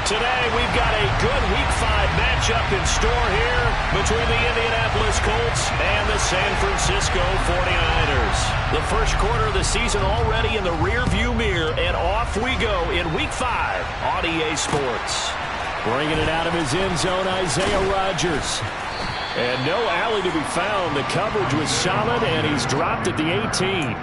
Today, we've got a good Week 5 matchup in store here between the Indianapolis Colts and the San Francisco 49ers. The first quarter of the season already in the rearview mirror, and off we go in Week 5 on EA Sports. Bringing it out of his end zone, Isaiah Rodgers. And no alley to be found. The coverage was solid, and he's dropped at the 18.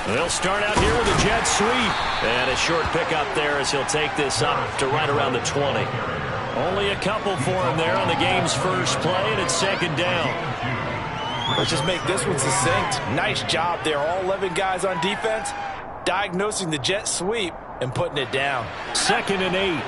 They'll start out here with a jet sweep. And a short pickup there as he'll take this up to right around the 20. Only a couple for him there on the game's first play, and it's second down. Let's just make this one succinct. Nice job there. All 11 guys on defense diagnosing the jet sweep and putting it down. 2nd and 8.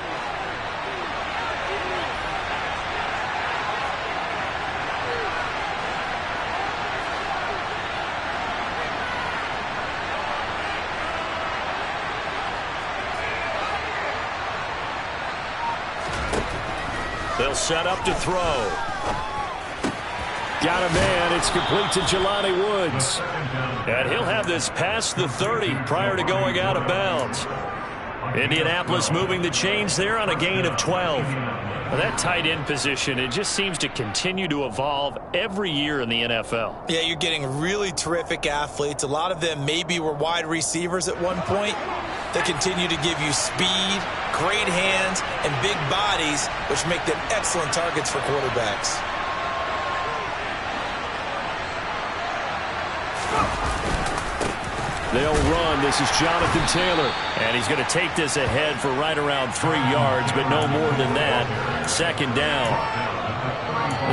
They'll set up to throw. Got a man. It's complete to Jelani Woods. And he'll have this past the 30 prior to going out of bounds. Indianapolis moving the chains there on a gain of 12. Well, that tight end position, it just seems to continue to evolve every year in the NFL. Yeah, you're getting really terrific athletes. A lot of them maybe were wide receivers at one point. They continue to give you speed, great hands, and big bodies, which make them excellent targets for quarterbacks. They'll run. This is Jonathan Taylor. And he's going to take this ahead for right around 3 yards, but no more than that. Second down.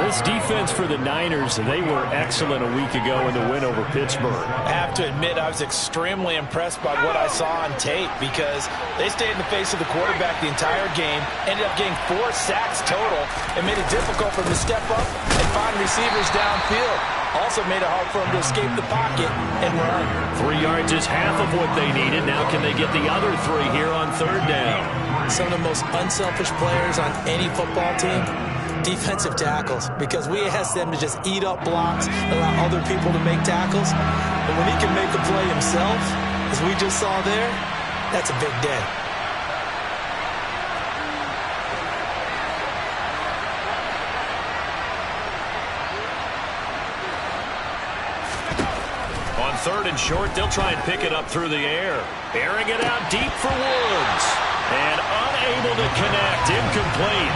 This defense for the Niners, they were excellent a week ago in the win over Pittsburgh. I have to admit, I was extremely impressed by what I saw on tape because they stayed in the face of the quarterback the entire game, ended up getting 4 sacks total, and made it difficult for them to step up and find receivers downfield. Also made it hard for them to escape the pocket and run. 3 yards is half of what they needed. Now can they get the other 3 here on third down? Some of the most unselfish players on any football team, defensive tackles, because we ask them to just eat up blocks, allow other people to make tackles. But when he can make a play himself, as we just saw there, that's a big day. On 3rd and short, they'll try and pick it up through the air. Airing it out deep for Woods. And unable to connect. Incomplete.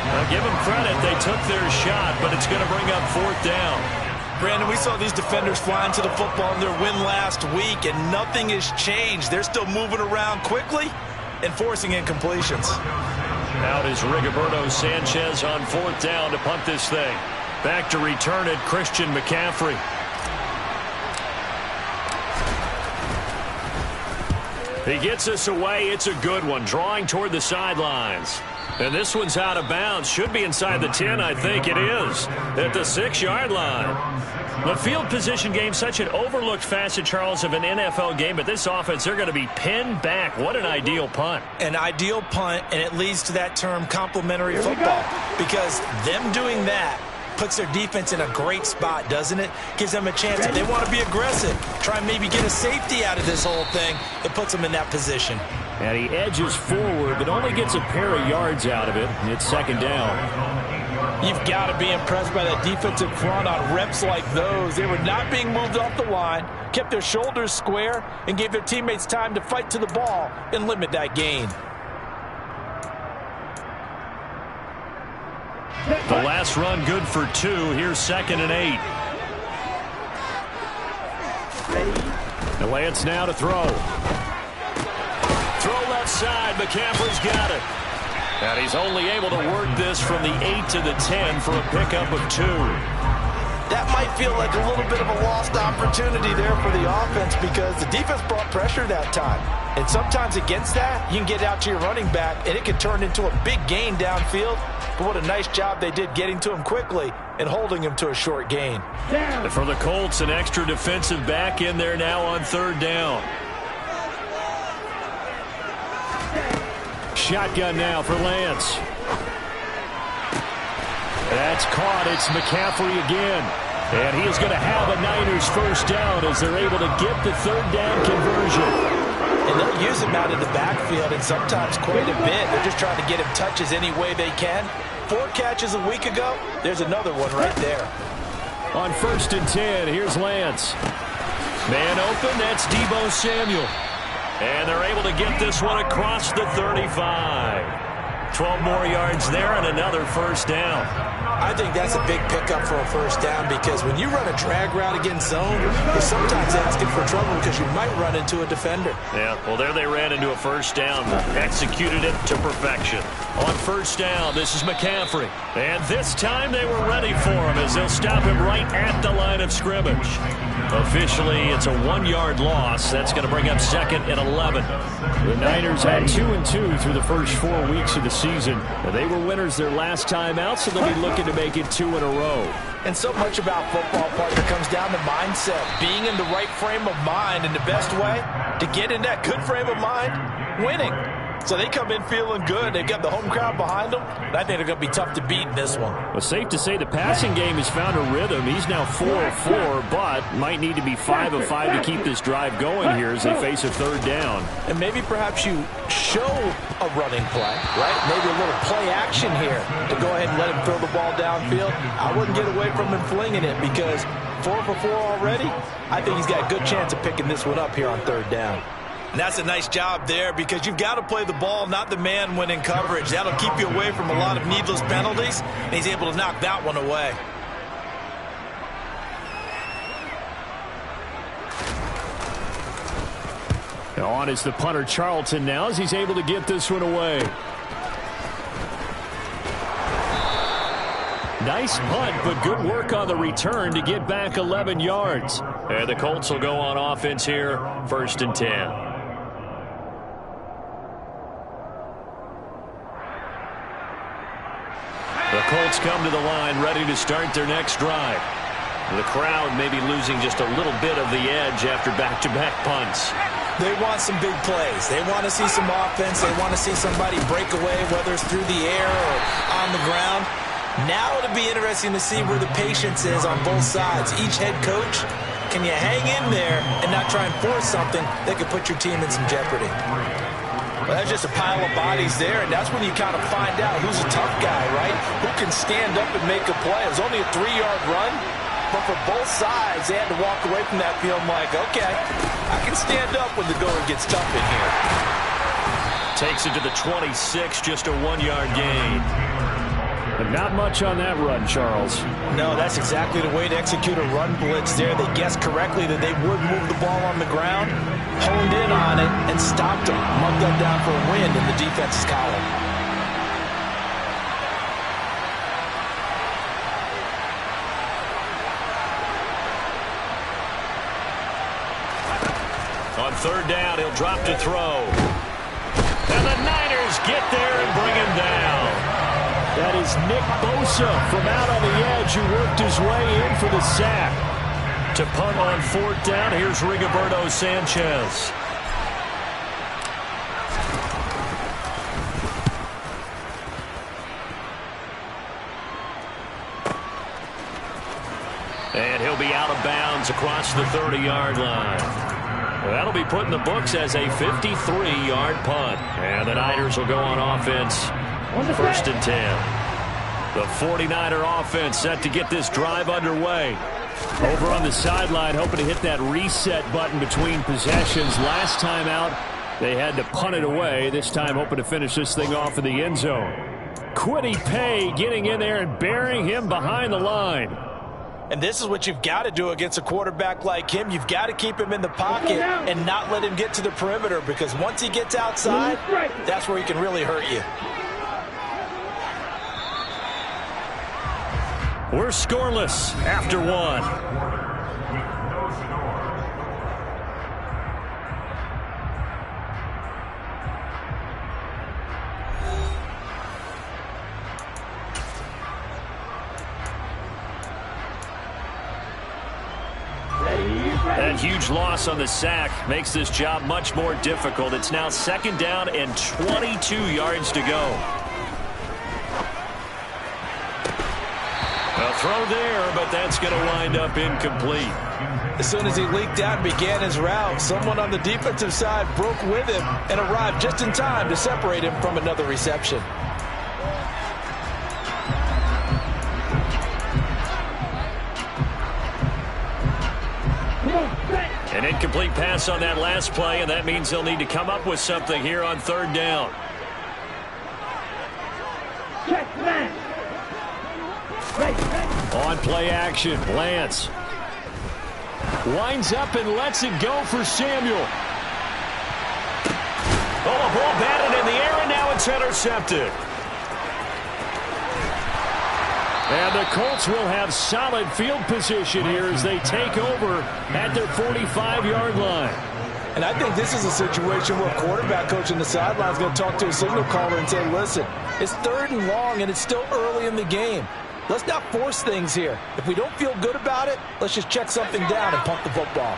I'll give them credit. They took their shot, but it's going to bring up 4th down. Brandon, we saw these defenders flying to the football in their win last week, and nothing has changed. They're still moving around quickly and forcing incompletions. Out is Rigoberto Sanchez on 4th down to punt this thing. Back to return it, Christian McCaffrey. He gets us away. It's a good one, drawing toward the sidelines. And this one's out of bounds. Should be inside the 10, I think it is. At the 6-yard line. The field position game, such an overlooked facet, Charles, of an NFL game. But this offense, they're going to be pinned back. What an ideal punt. An ideal punt, and it leads to that term complementary football. Because them doing that puts their defense in a great spot, doesn't it? Gives them a chance. If they want to be aggressive, try and maybe get a safety out of this whole thing, it puts them in that position. And he edges forward, but only gets a pair of yards out of it. It's 2nd down. You've got to be impressed by that defensive front on reps like those. They were not being moved off the line, kept their shoulders square, and gave their teammates time to fight to the ball and limit that gain. The last run good for 2. Here's 2nd and 8. The Lance now to throw. Throw left side. McCaffrey's got it. And he's only able to work this from the 8 to the 10 for a pickup of 2. that might feel like a little bit of a lost opportunity there for the offense because the defense brought pressure that time. And sometimes against that, you can get out to your running back, and it can turn into a big gain downfield. But what a nice job they did getting to him quickly and holding him to a short gain. And for the Colts, an extra defensive back in there now on third down. Shotgun now for Lance. That's caught. It's McCaffrey again. And he is going to have a Niners first down as they're able to get the third down conversion. And they'll use him out of the backfield, and sometimes quite a bit. They're just trying to get him touches any way they can. 4 catches a week ago. There's another one right there. On 1st and 10, here's Lance. Man open, that's Deebo Samuel. And they're able to get this one across the 35. 12 more yards there and another first down. I think that's a big pickup for a first down because when you run a drag route against zone, you're sometimes asking for trouble because you might run into a defender. Yeah, well, there they ran into a first down. Executed it to perfection. On first down, this is McCaffrey. And this time they were ready for him as they'll stop him right at the line of scrimmage. Officially, it's a 1-yard loss. That's going to bring up 2nd and 11. The Niners had 2-2 through the first 4 weeks of the season. They were winners their last time out, so they'll be looking to make it 2 in a row. And so much about football, partner, comes down to mindset. Being in the right frame of mind, and the best way to get in that good frame of mind, winning. So they come in feeling good. They've got the home crowd behind them. And I think they're going to be tough to beat in this one. Well, safe to say the passing game has found a rhythm. He's now 4 of 4, but might need to be 5 of 5 to keep this drive going here as they face a third down. And maybe perhaps you show a running play, right? Maybe a little play action here to go ahead and let him throw the ball downfield. I wouldn't get away from him flinging it because 4 for 4 already. I think he's got a good chance of picking this one up here on third down. And that's a nice job there because you've got to play the ball, not the man when in coverage. That'll keep you away from a lot of needless penalties, and he's able to knock that one away. On is the punter Charlton now as he's able to get this one away. Nice punt, but good work on the return to get back 11 yards. And the Colts will go on offense here, 1st and 10. The Colts come to the line ready to start their next drive. The crowd may be losing just a little bit of the edge after back-to-back punts. They want some big plays. They want to see some offense. They want to see somebody break away, whether it's through the air or on the ground. Now it'll be interesting to see where the patience is on both sides. Each head coach, can you hang in there and not try and force something that could put your team in some jeopardy? Well, that's just a pile of bodies there, and that's when you kind of find out who's a tough guy, right? Who can stand up and make a play. It was only a 3-yard run, but for both sides, they had to walk away from that field like, okay, I can stand up when the going gets tough in here. Takes it to the 26, just a 1-yard gain. But not much on that run, Charles. No, that's exactly the way to execute a run blitz there. They guessed correctly that they would move the ball on the ground, honed in on it, and stopped them. Mugged them down for a win in the defense's column. On third down, he'll drop to throw. And the Niners get there and bring him down. That is Nick Bosa from out on the edge who worked his way in for the sack. To punt on 4th down, here's Rigoberto Sanchez. And he'll be out of bounds across the 30-yard line. That'll be put in the books as a 53-yard punt. And the Niners will go on offense. 1st and 10. The 49er offense set to get this drive underway. Over on the sideline, hoping to hit that reset button between possessions. Last time out, they had to punt it away. This time, hoping to finish this thing off in the end zone. Kwity Paye getting in there and burying him behind the line. And this is what you've got to do against a quarterback like him. You've got to keep him in the pocket and not let him get to the perimeter, because once he gets outside, that's where he can really hurt you. We're scoreless after one. That huge loss on the sack makes this job much more difficult. It's now 2nd down and 22 yards to go. A throw there, but that's going to wind up incomplete. As soon as he leaked out and began his route, someone on the defensive side broke with him and arrived just in time to separate him from another reception. An incomplete pass on that last play, and that means they'll need to come up with something here on 3rd down. On play action, Lance winds up and lets it go for Samuel. Oh, a ball batted in the air, and now it's intercepted. And the Colts will have solid field position here as they take over at their 45-yard line. And I think this is a situation where a quarterback coach on the sideline is going to talk to a signal caller and say, listen, it's 3rd and long and it's still early in the game. Let's not force things here. If we don't feel good about it, let's just check something down and pump the football.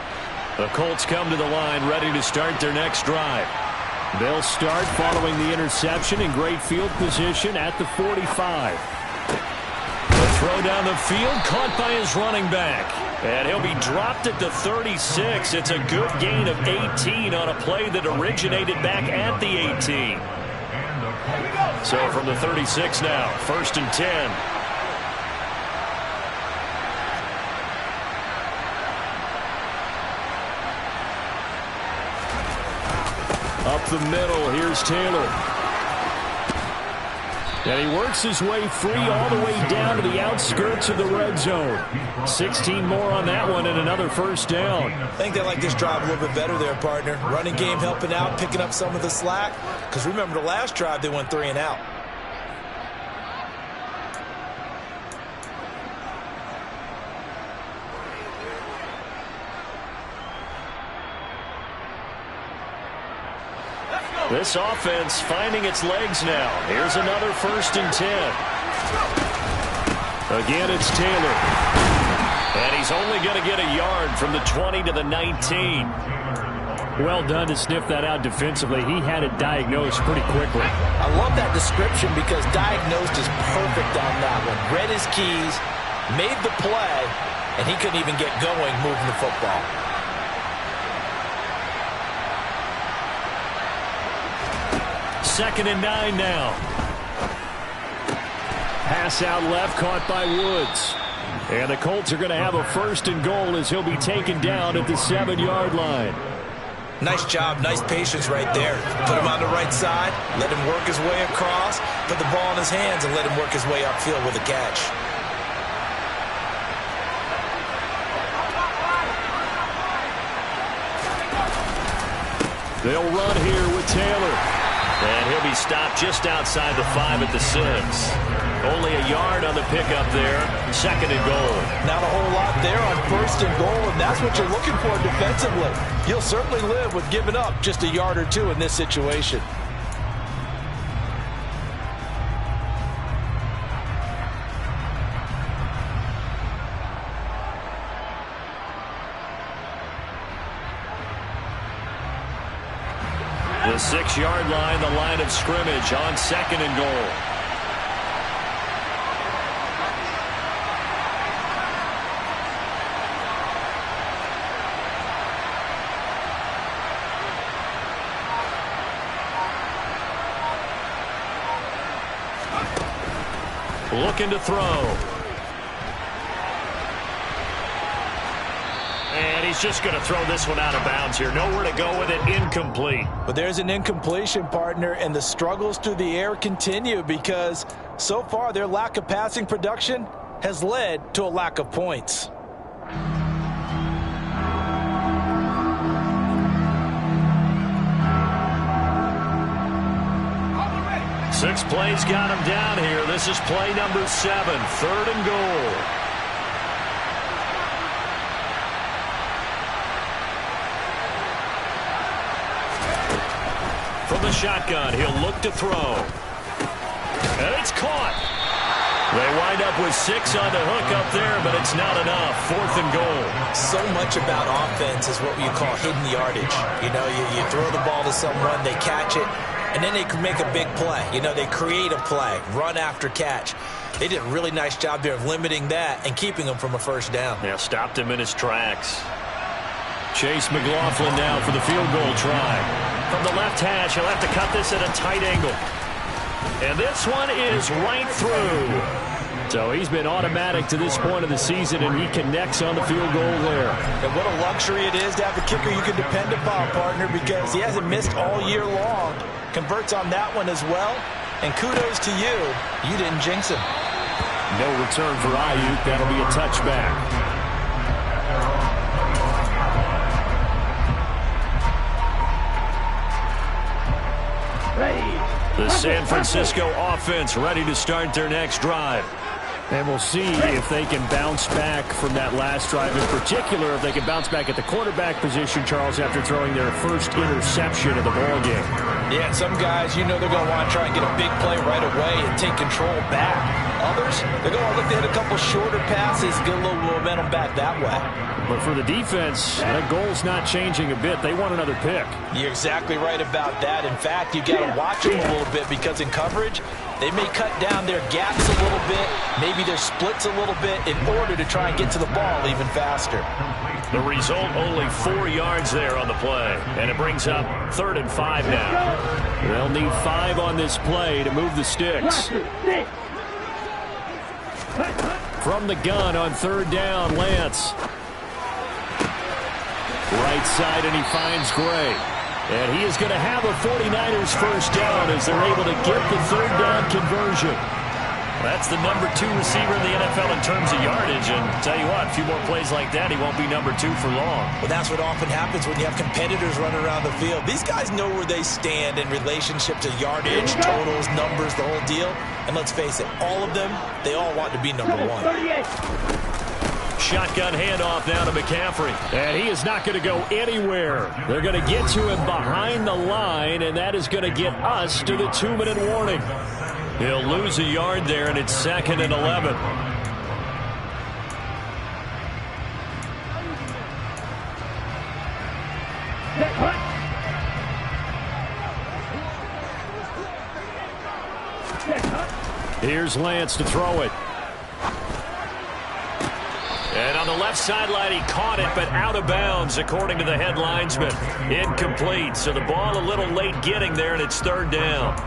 The Colts come to the line ready to start their next drive. They'll start following the interception in great field position at the 45. Throw down the field, caught by his running back. And he'll be dropped at the 36. It's a good gain of 18 on a play that originated back at the 18. So from the 36 now, 1st and 10. Up the middle, here's Taylor. And he works his way free all the way down to the outskirts of the red zone. 16 more on that one and another 1st down. I think they like this drive a little bit better there, partner. Running game helping out, picking up some of the slack. Because remember the last drive, they went 3 and out. This offense finding its legs now. Here's another 1st and 10. Again, it's Taylor. And he's only going to get a yard from the 20 to the 19. Well done to sniff that out defensively. He had it diagnosed pretty quickly. I love that description because diagnosed is perfect on that one. Read his keys, made the play, and he couldn't even get going moving the football. 2nd and 9 now. Pass out left, caught by Woods. And the Colts are going to have a 1st and goal as he'll be taken down at the 7-yard line. Nice job, nice patience right there. Put him on the right side, let him work his way across, put the ball in his hands, and let him work his way upfield with a catch. They'll run here with Taylor. And he'll be stopped just outside the 5 at the 6. Only a yard on the pickup there. 2nd and goal. Not a whole lot there on 1st and goal, and that's what you're looking for defensively. You'll certainly live with giving up just a yard or 2 in this situation. The 6-yard line, the line of scrimmage on 2nd and goal. Looking to throw. And he's just going to throw this one out of bounds here. Nowhere to go with it. Incomplete. But there's an incompletion, partner, and the struggles through the air continue because so far their lack of passing production has led to a lack of points. 6 plays got him down here. This is play number 7, 3rd and goal. From the shotgun, he'll look to throw. And it's caught. They wind up with 6 on the hook up there, but it's not enough. 4th and goal. So much about offense is what you call hidden yardage. You know, you throw the ball to someone, they catch it, and then they can make a big play. You know, they create a play, run after catch. They did a really nice job there of limiting that and keeping him from a first down. Yeah, stopped him in his tracks. Chase McLaughlin now for the field goal try. From the left hash, he'll have to cut this at a tight angle. And this one is right through. So he's been automatic to this point of the season, and he connects on the field goal there. And what a luxury it is to have a kicker you can depend upon, partner, because he hasn't missed all year long. Converts on that one as well. And kudos to you. You didn't jinx him. No return for Ayuk. That'll be a touchback. The San Francisco offense ready to start their next drive. And we'll see if they can bounce back from that last drive. In particular, if they can bounce back at the quarterback position, Charles, after throwing their first interception of the ballgame. Yeah, and some guys, you know they're going to want to try and get a big play right away and take control back. Others, they're going to look to hit a couple shorter passes, get a little momentum back that way. But for the defense, that goal's not changing a bit. They want another pick. You're exactly right about that. In fact, you got to watch them a little bit because in coverage, they may cut down their gaps a little bit, maybe their splits a little bit in order to try and get to the ball even faster. The result, only 4 yards there on the play. And it brings up 3rd and 5 now. They'll need 5 on this play to move the sticks. From the gun on 3rd down, Lance. Right side, and he finds Gray. And he is going to have a 49ers first down as they're able to get the 3rd down conversion. That's the number 2 receiver in the NFL in terms of yardage. And tell you what, a few more plays like that, he won't be number 2 for long. Well, that's what often happens when you have competitors running around the field. These guys know where they stand in relationship to yardage, totals, numbers, the whole deal. And let's face it, all of them, they all want to be number 1. Shotgun handoff now to McCaffrey. And he is not going to go anywhere. They're going to get to him behind the line, and that is going to get us to the 2-minute warning. He'll lose a yard there, and it's 2nd and 11. Here's Lance to throw it. And on the left sideline, he caught it, but out of bounds, according to the head linesman. Incomplete, so the ball a little late getting there, and it's 3rd down.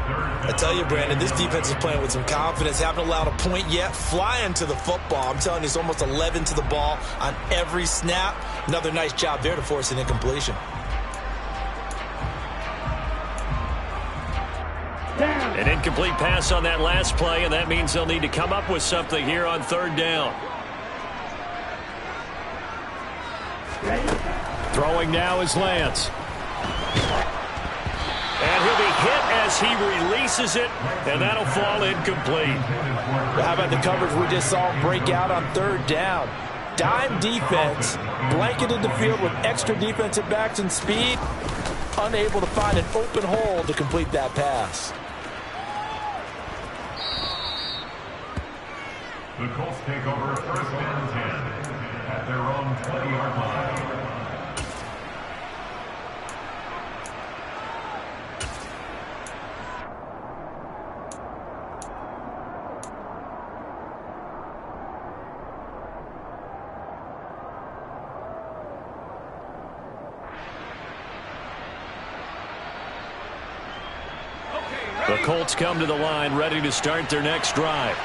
I tell you, Brandon, this defense is playing with some confidence. Haven't allowed a point yet. Flying to the football. I'm telling you, it's almost 11 to the ball on every snap. Another nice job there to force an incompletion. An incomplete pass on that last play, and that means they'll need to come up with something here on 3rd down. Throwing now is Lance. And he'll be hit as he releases it, and that'll fall incomplete. How about the coverage we just saw break out on 3rd down? Dime defense, blanketed the field with extra defensive backs and speed, unable to find an open hole to complete that pass. The Colts take over 1st and 10 at their own 20-yard line. The Colts come to the line ready to start their next drive.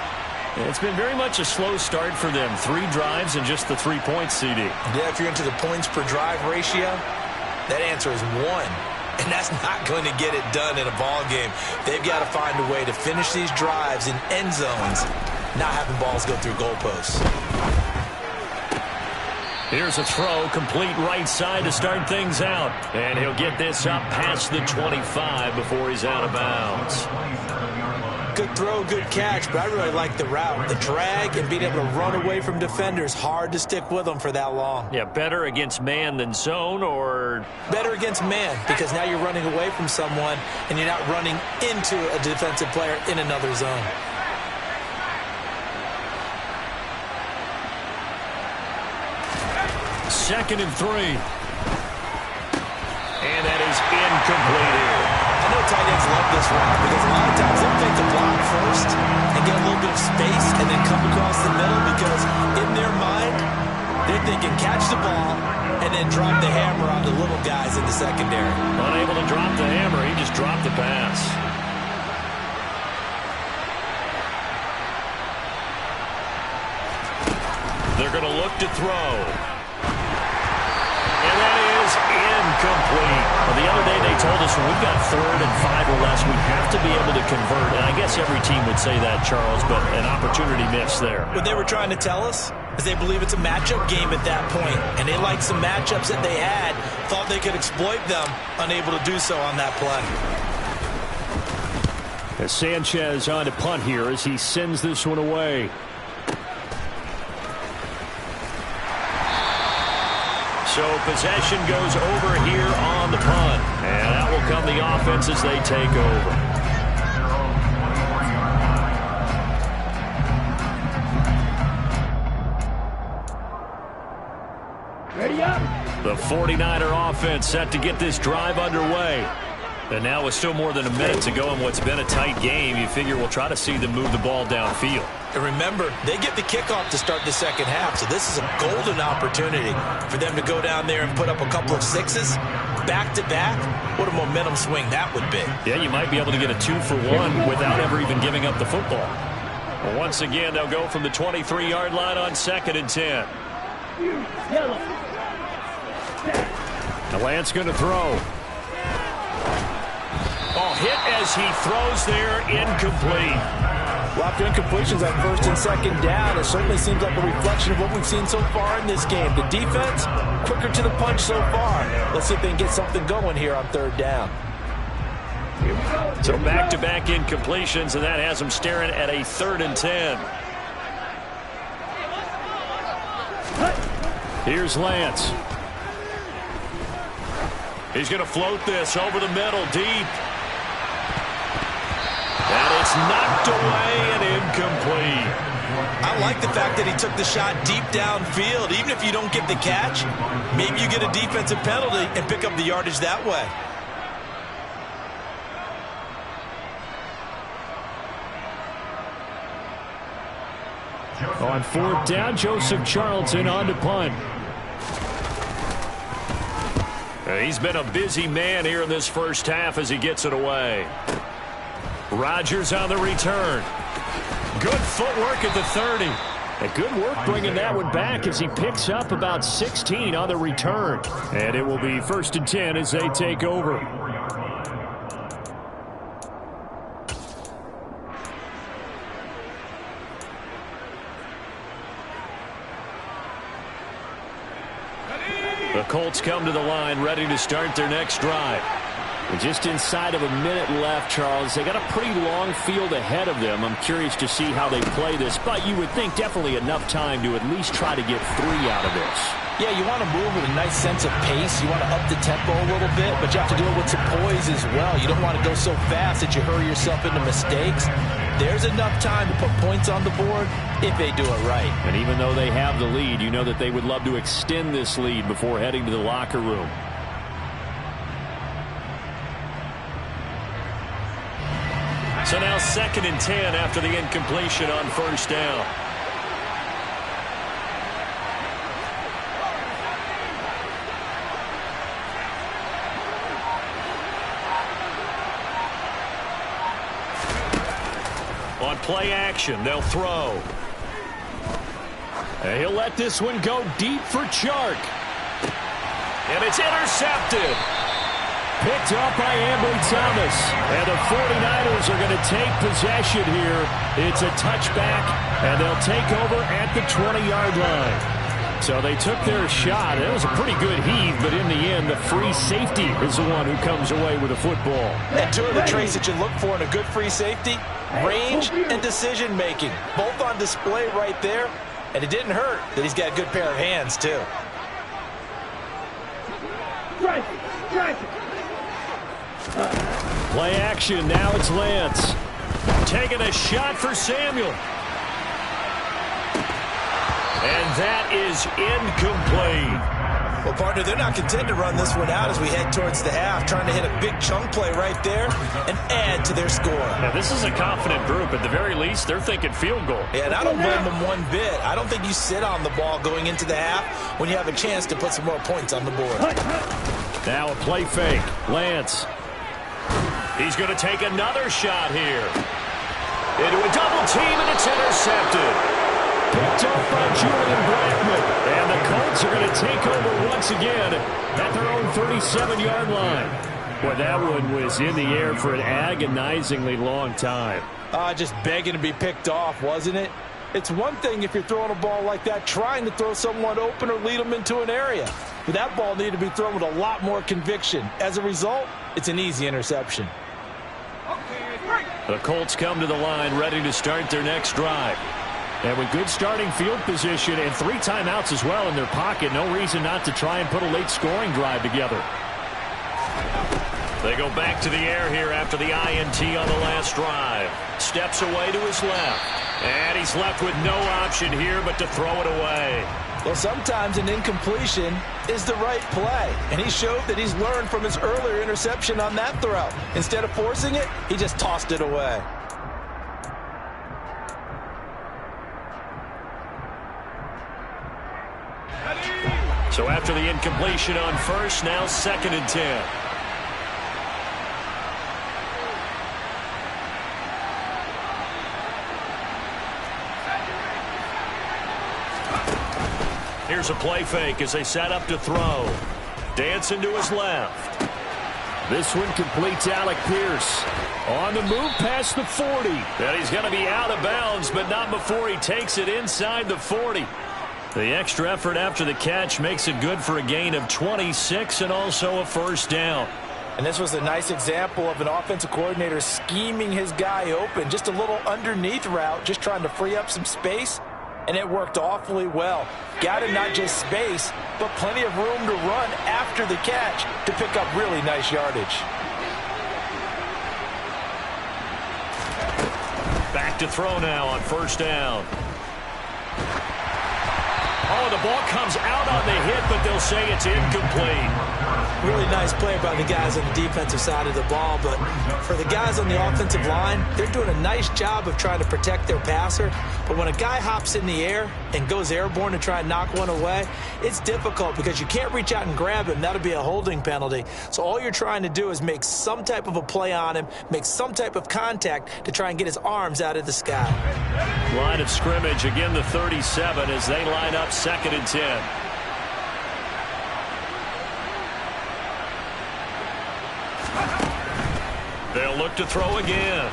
It's been very much a slow start for them. 3 drives and just the 3 points, CD. Yeah, if you're into the points per drive ratio, that answer is 1. And that's not going to get it done in a ball game. They've got to find a way to finish these drives in end zones, not having balls go through goalposts. Here's a throw, complete right side to start things out. And he'll get this up past the 25 before he's out of bounds. throw, good catch, but I really like the route. The drag and being able to run away from defenders, hard to stick with them for that long. Yeah, better against man than zone, or? Better against man, because now you're running away from someone and you're not running into a defensive player in another zone. Second and 3. And that is incomplete here. I know tight ends love this route because a lot of times they'll take the block first and get a little bit of space and then come across the middle because in their mind, they're thinking catch the ball and then drop the hammer on the little guys in the secondary. Unable to drop the hammer, he just dropped the pass. They're going to look to throw. And that is incomplete. Well, the other day they told us when we've got 3rd and 5 or less, we have to be able to convert. And I guess every team would say that, Charles, but an opportunity missed there. What they were trying to tell us is they believe it's a matchup game at that point, and they liked some matchups that they had, thought they could exploit them, unable to do so on that play. As Sanchez on to punt here as he sends this one away. So possession goes over here on the punt. And out will come the offense as they take over. Ready up. The 49er offense set to get this drive underway. And now with still more than a minute to go in what's been a tight game, you figure we'll try to see them move the ball downfield. And remember, they get the kickoff to start the second half, so this is a golden opportunity for them to go down there and put up a couple of sixes back-to-back. What a momentum swing that would be. Yeah, you might be able to get a 2-for-1 without ever even giving up the football. Well, once again, they'll go from the 23-yard line on 2nd and 10. Now Lance going to throw. Oh, hit as he throws there, incomplete. Well, after incompletions on 1st and 2nd down, it certainly seems like a reflection of what we've seen so far in this game. The defense, quicker to the punch so far. Let's see if they can get something going here on 3rd down. So back-to-back incompletions, and that has them staring at a 3rd and 10. Here's Lance. He's going to float this over the middle, deep. And it's knocked away and incomplete. I like the fact that he took the shot deep downfield. Even if you don't get the catch, maybe you get a defensive penalty and pick up the yardage that way. On 4th down, Joseph Charlton on to punt. He's been a busy man here in this first half as he gets it away. Rodgers on the return. Good footwork at the 30. A good work bringing that one back as he picks up about 16 on the return. And it will be 1st and 10 as they take over. The Colts come to the line ready to start their next drive. Just inside of a minute left, Charles. They got a pretty long field ahead of them. I'm curious to see how they play this, but you would think definitely enough time to at least try to get 3 out of this. Yeah, you want to move with a nice sense of pace. You want to up the tempo a little bit, but you have to deal with some poise as well. You don't want to go so fast that you hurry yourself into mistakes. There's enough time to put points on the board if they do it right. And even though they have the lead, you know that they would love to extend this lead before heading to the locker room. So now 2nd and 10 after the incompletion on 1st down. On play action, they'll throw. And he'll let this one go deep for Chark. And it's intercepted. Picked up by Ambry Thomas. And the 49ers are going to take possession here. It's a touchback, and they'll take over at the 20-yard line. So they took their shot. It was a pretty good heave, but in the end, the free safety is the one who comes away with the football. And 2 of the traits that you look for in a good free safety, range, and decision-making. Both on display right there. And it didn't hurt that he's got a good pair of hands, too. Play action. Now it's Lance. Taking a shot for Samuel. And that is incomplete. Well, partner, they're not content to run this one out as we head towards the half, trying to hit a big chunk play right there and add to their score. Now, this is a confident group. At the very least, they're thinking field goal. Yeah, and I don't blame them one bit. I don't think you sit on the ball going into the half when you have a chance to put some more points on the board. Now a play fake. Lance. He's going to take another shot here. Into a double team, and it's intercepted. Picked up by Julian Blackman. And the Colts are going to take over once again at their own 37-yard line. Boy, that one was in the air for an agonizingly long time. Just begging to be picked off, wasn't it? It's one thing if you're throwing a ball like that, trying to throw someone open or lead them into an area. But that ball needed to be thrown with a lot more conviction. As a result, it's an easy interception. The Colts come to the line ready to start their next drive. And with good starting field position and 3 timeouts as well in their pocket, no reason not to try and put a late scoring drive together. They go back to the air here after the INT on the last drive. Steps away to his left. And he's left with no option here but to throw it away. Well, sometimes an incompletion is the right play. And he showed that he's learned from his earlier interception on that throw. Instead of forcing it, he just tossed it away. So after the incompletion on first, now 2nd and 10. Here's a play fake as they set up to throw. Dancing to his left. This one completes Alec Pierce. On the move past the 40. And he's going to be out of bounds, but not before he takes it inside the 40. The extra effort after the catch makes it good for a gain of 26 and also a first down. And this was a nice example of an offensive coordinator scheming his guy open. Just a little underneath route, just trying to free up some space. And it worked awfully well. Got him not just space, but plenty of room to run after the catch to pick up really nice yardage. Back to throw now on first down. Oh, the ball comes out on the hit, but they'll say it's incomplete. Really nice play by the guys on the defensive side of the ball, but for the guys on the offensive line, they're doing a nice job of trying to protect their passer. But when a guy hops in the air and goes airborne to try and knock one away, it's difficult because you can't reach out and grab him. That'll be a holding penalty. So all you're trying to do is make some type of a play on him, make some type of contact to try and get his arms out of the sky. Line of scrimmage, again the 37 as they line up 2nd and 10. They'll look to throw again.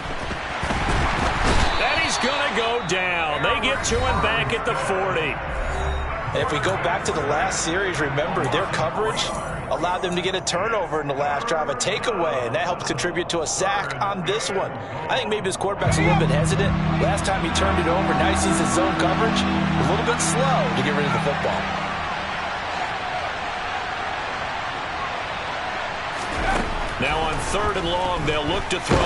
And he's going to go down. They get to him back at the 40. And if we go back to the last series, remember, their coverage allowed them to get a turnover in the last drive, a takeaway, and that helped contribute to a sack on this one. I think maybe this quarterback's a little bit hesitant. Last time he turned it over, now he sees his zone coverage. A little bit slow to get rid of the football. Now on 3rd and long, they'll look to throw.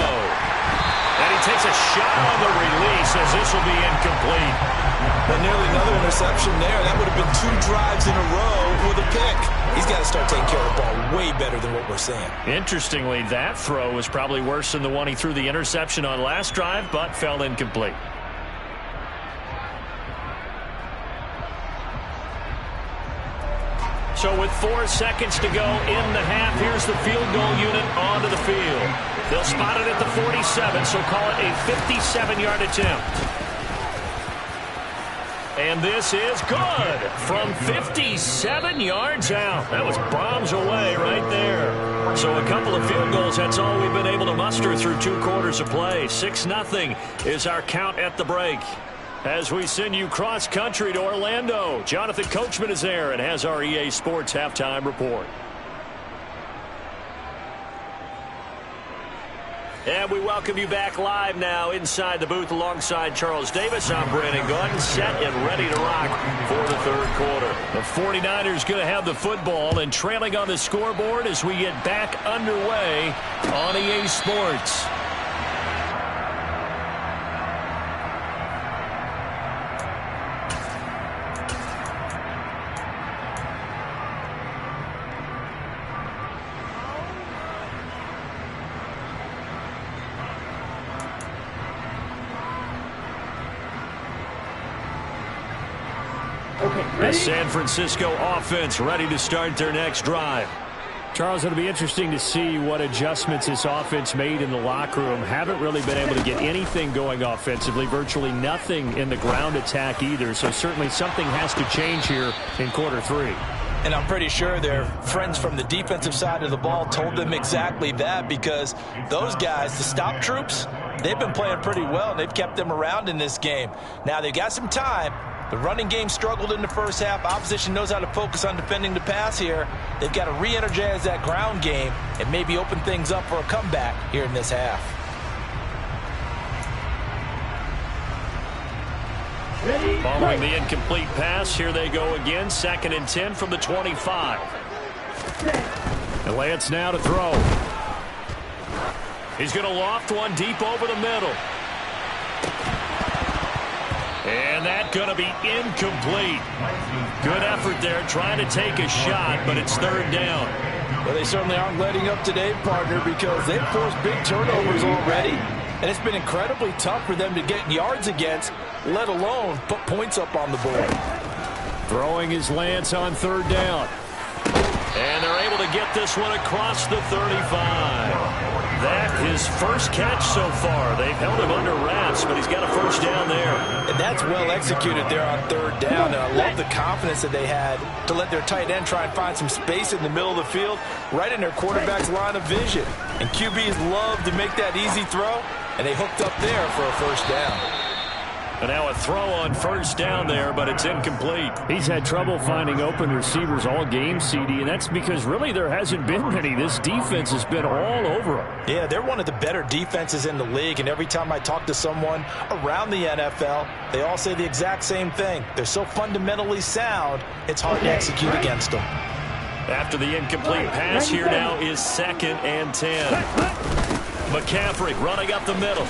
And he takes a shot on the release as this will be incomplete. But nearly another interception there. That would have been 2 drives in a row with a pick. He's got to start taking care of the ball way better than what we're seeing. Interestingly, that throw was probably worse than the one he threw the interception on last drive, but fell incomplete. So with 4 seconds to go in the half, here's the field goal unit onto the field. They'll spot it at the 47, so call it a 57-yard attempt. And this is good from 57 yards out. That was bombs away right there. So a couple of field goals, that's all we've been able to muster through 2 quarters of play. 6-0 is our count at the break. As we send you cross-country to Orlando, Jonathan Coachman is there and has our EA Sports halftime report. And we welcome you back live now inside the booth alongside Charles Davis. I'm Brandon Gunn, set and ready to rock for the third quarter. The 49ers going to have the football and trailing on the scoreboard as we get back underway on EA Sports. The San Francisco offense ready to start their next drive. Charles, it'll be interesting to see what adjustments this offense made in the locker room. Haven't really been able to get anything going offensively, virtually nothing in the ground attack either. So certainly something has to change here in quarter three. And I'm pretty sure their friends from the defensive side of the ball told them exactly that, because those guys, the stop troops, they've been playing pretty well. They've kept them around in this game. Now they've got some time. The running game struggled in the first half. Opposition knows how to focus on defending the pass here. They've got to re-energize that ground game and maybe open things up for a comeback here in this half. Following the incomplete pass, here they go again. 2nd and 10 from the 25. And Lance now to throw. He's going to loft one deep over the middle. And that's going to be incomplete. Good effort there, trying to take a shot, but it's 3rd down. Well, they certainly aren't letting up today, partner, because they've forced big turnovers already. And it's been incredibly tough for them to get yards against, let alone put points up on the board. Throwing is Lance on 3rd down. And they're able to get this one across the 35. That his first catch so far. They've held him under wraps, but he's got a first down there. And that's well executed there on 3rd down. And I love the confidence that they had to let their tight end try and find some space in the middle of the field, right in their quarterback's line of vision. And QBs love to make that easy throw, and they hooked up there for a first down. And now a throw on 1st down there, but it's incomplete. He's had trouble finding open receivers all game, CD, and that's because really there hasn't been many. This defense has been all over him. Yeah, they're one of the better defenses in the league, and every time I talk to someone around the NFL, they all say the exact same thing. They're so fundamentally sound, it's hard to execute against them. After the incomplete pass, here now is 2nd and 10. McCaffrey running up the middle.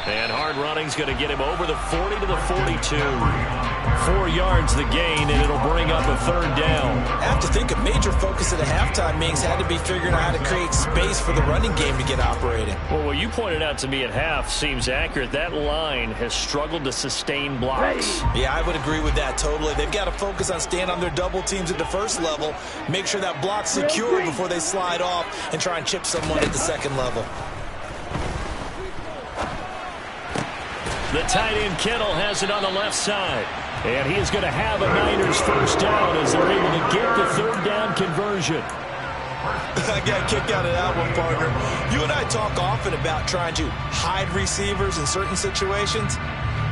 And hard running's going to get him over the 40 to the 42. 4 yards the gain, and it'll bring up a 3rd down. I have to think a major focus at the halftime meetings had to be figuring out how to create space for the running game to get operating. Well, what you pointed out to me at half seems accurate. That line has struggled to sustain blocks. Yeah, I would agree with that totally. They've got to focus on staying on their double teams at the first level, make sure that block's secure before they slide off and try and chip someone at the 2nd level. The tight end Kittle has it on the left side. And he is going to have a Niners first down as they're able to get the 3rd down conversion. I got a kick out of that one, partner. You and I talk often about trying to hide receivers in certain situations,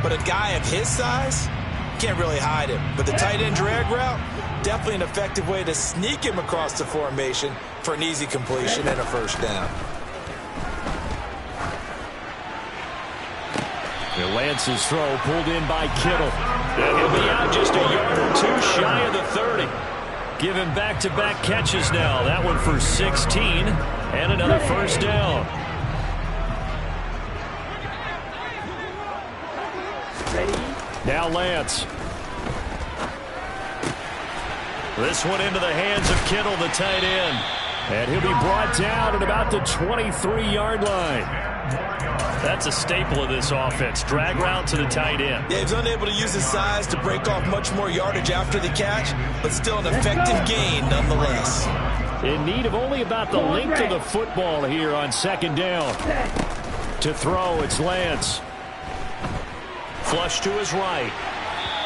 but a guy of his size can't really hide him. But the tight end drag route, definitely an effective way to sneak him across the formation for an easy completion and a first down. Lance's throw pulled in by Kittle. And he'll be out just a yard or 2 shy of the 30. Give him back-to-back catches now. That one for 16 and another first down. Now Lance. This one into the hands of Kittle, the tight end. And he'll be brought down at about the 23-yard line. That's a staple of this offense. Drag route to the tight end. Yeah, he's unable to use his size to break off much more yardage after the catch, but still an effective gain nonetheless. In need of only about the length of the football here on 2nd down. To throw, it's Lance. Flush to his right.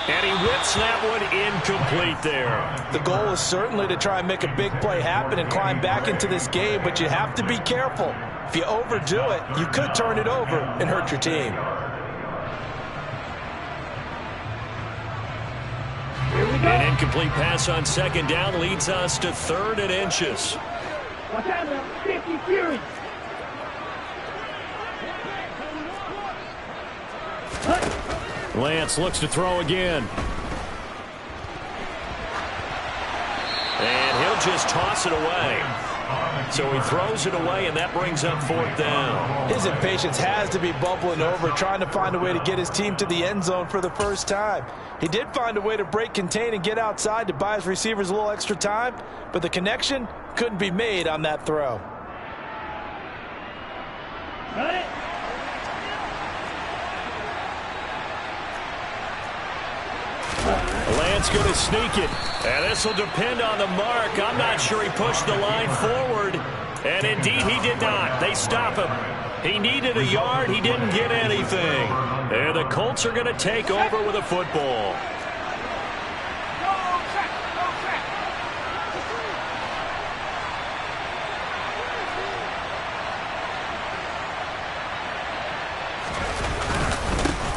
And he whips that one incomplete there. The goal is certainly to try and make a big play happen and climb back into this game, but you have to be careful. If you overdo it, you could turn it over and hurt your team. An incomplete pass on 2nd down leads us to 3rd and inches. Lance looks to throw again. And he'll just toss it away. So he throws it away, and that brings up 4th down. His impatience has to be bubbling over, trying to find a way to get his team to the end zone for the first time. He did find a way to break contain and get outside to buy his receivers a little extra time, but the connection couldn't be made on that throw. Lance going to sneak it. And this will depend on the mark. I'm not sure he pushed the line forward. And indeed, he did not. They stop him. He needed a yard. He didn't get anything. And the Colts are going to take over with a football.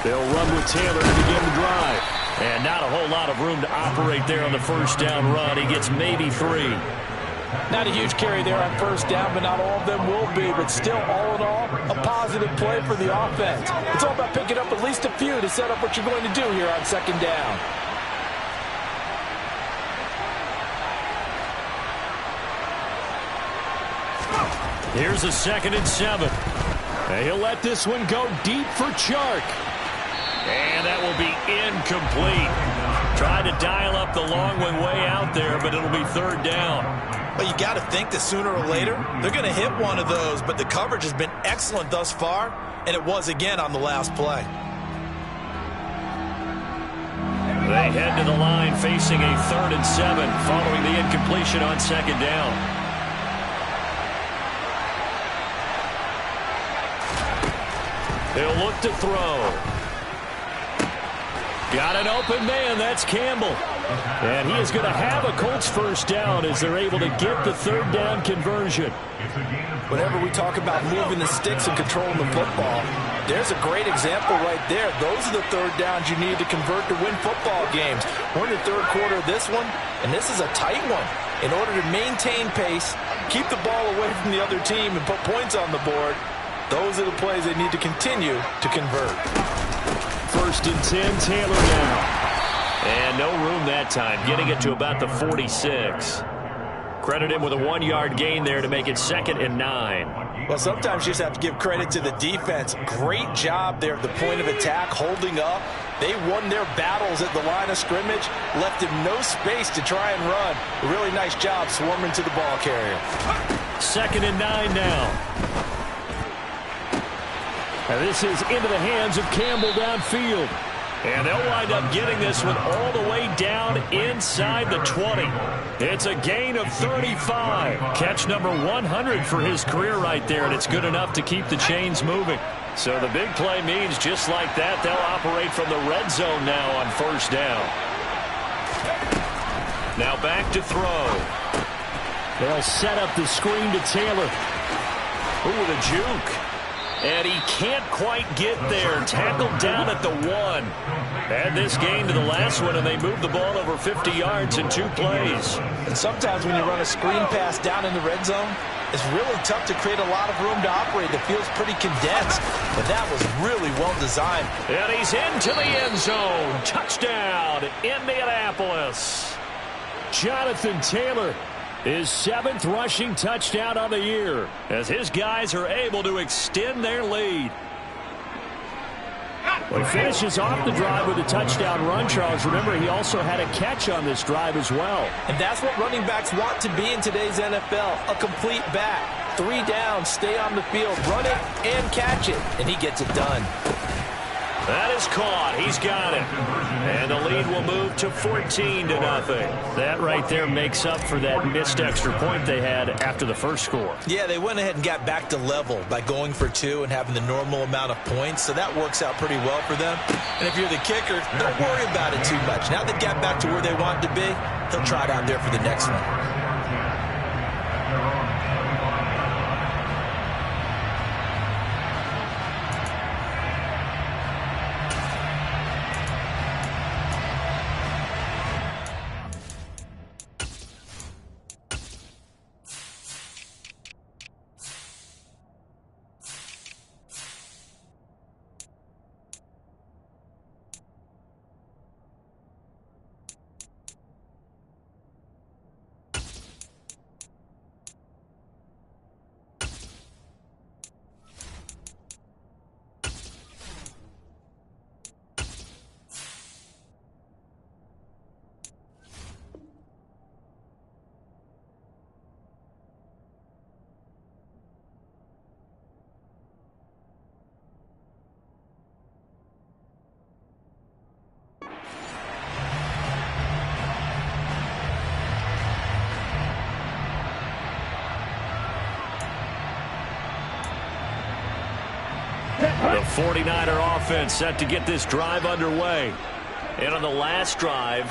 They'll run with Taylor to begin the drive. And not a whole lot of room to operate there on the first down run. He gets maybe 3. Not a huge carry there on first down, but not all of them will be. But still, all in all, a positive play for the offense. It's all about picking up at least a few to set up what you're going to do here on second down. Here's a 2nd and 7. And he'll let this one go deep for Chark. And that will be incomplete. Tried to dial up the long one way out there, but it'll be 3rd down. But you got to think that sooner or later, they're going to hit one of those. But the coverage has been excellent thus far, and it was again on the last play. They head to the line facing a 3rd and 7 following the incompletion on 2nd down. He'll look to throw. Got an open man. That's Campbell. And he is going to have a Colts first down as they're able to get the 3rd down conversion. Whenever we talk about moving the sticks and controlling the football, there's a great example right there. Those are the 3rd downs you need to convert to win football games. We're in the 3rd quarter of this one, and this is a tight one. In order to maintain pace, keep the ball away from the other team, and put points on the board, those are the plays they need to continue to convert. 1st and 10, Taylor now. And no room that time, getting it to about the 46. Credit him with a 1-yard gain there to make it 2nd and 9. Well, sometimes you just have to give credit to the defense. Great job there at the point of attack, holding up. They won their battles at the line of scrimmage, left him no space to try and run. A really nice job swarming to the ball carrier. 2nd and 9 now. And this is into the hands of Campbell downfield. And they'll wind up getting this one all the way down inside the 20. It's a gain of 35. Catch number 100 for his career right there, and it's good enough to keep the chains moving. So the big play means just like that, they'll operate from the red zone now on 1st down. Now back to throw. They'll set up the screen to Taylor. Ooh, the juke. And he can't quite get there. Tackled down at the 1. Add this game to the last one, and they move the ball over 50 yards in 2 plays. And sometimes when you run a screen pass down in the red zone, it's really tough to create a lot of room to operate. It feels pretty condensed, but that was really well designed. And he's into the end zone. Touchdown, Indianapolis. Jonathan Taylor, his 7th rushing touchdown on the year, as his guys are able to extend their lead. Well, he finishes off the drive with a touchdown run, Charles. Remember, he also had a catch on this drive as well. And that's what running backs want to be in today's NFL, a complete back. 3 downs, stay on the field, run it, and catch it. And he gets it done. That is caught. He's got it. And the lead will move to 14-0. That right there makes up for that missed extra point they had after the first score. Yeah, they went ahead and got back to level by going for 2 and having the normal amount of points. So that works out pretty well for them. And if you're the kicker, don't worry about it too much. Now they've got back to where they want to be, he'll try it out there for the next one. The 49er offense set to get this drive underway. And on the last drive,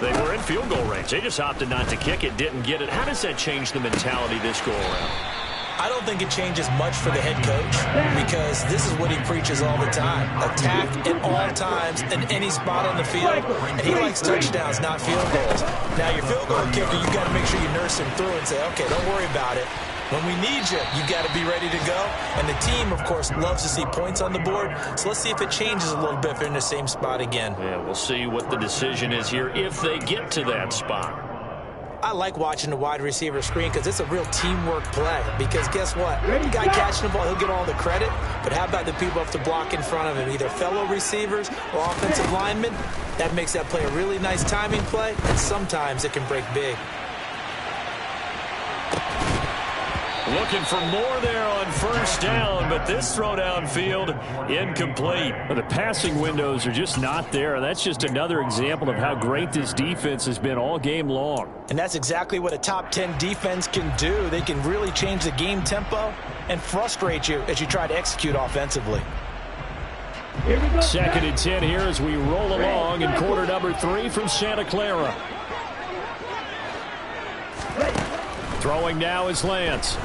they were in field goal range. They just opted not to kick it, didn't get it. How does that change the mentality this go around? I don't think it changes much for the head coach because this is what he preaches all the time. Attack at all times in any spot on the field. And he likes touchdowns, not field goals. Now, your field goal kicker, you got to make sure you nurse him through and say, okay, don't worry about it. When we need you, you got to be ready to go. And the team, of course, loves to see points on the board. So let's see if it changes a little bit if they're in the same spot again. Yeah, we'll see what the decision is here if they get to that spot. I like watching the wide receiver screen because it's a real teamwork play. Because guess what? The guy catching the ball, he'll get all the credit. But how about the people have to block in front of him, either fellow receivers or offensive linemen? That makes that play a really nice timing play, and sometimes it can break big. Looking for more there on first down, but this throw downfield incomplete. Well, the passing windows are just not there. That's just another example of how great this defense has been all game long. And that's exactly what a top 10 defense can do. They can really change the game tempo and frustrate you as you try to execute offensively. Second and 10 here as we roll along in quarter number 3 from Santa Clara. Throwing now is Lance.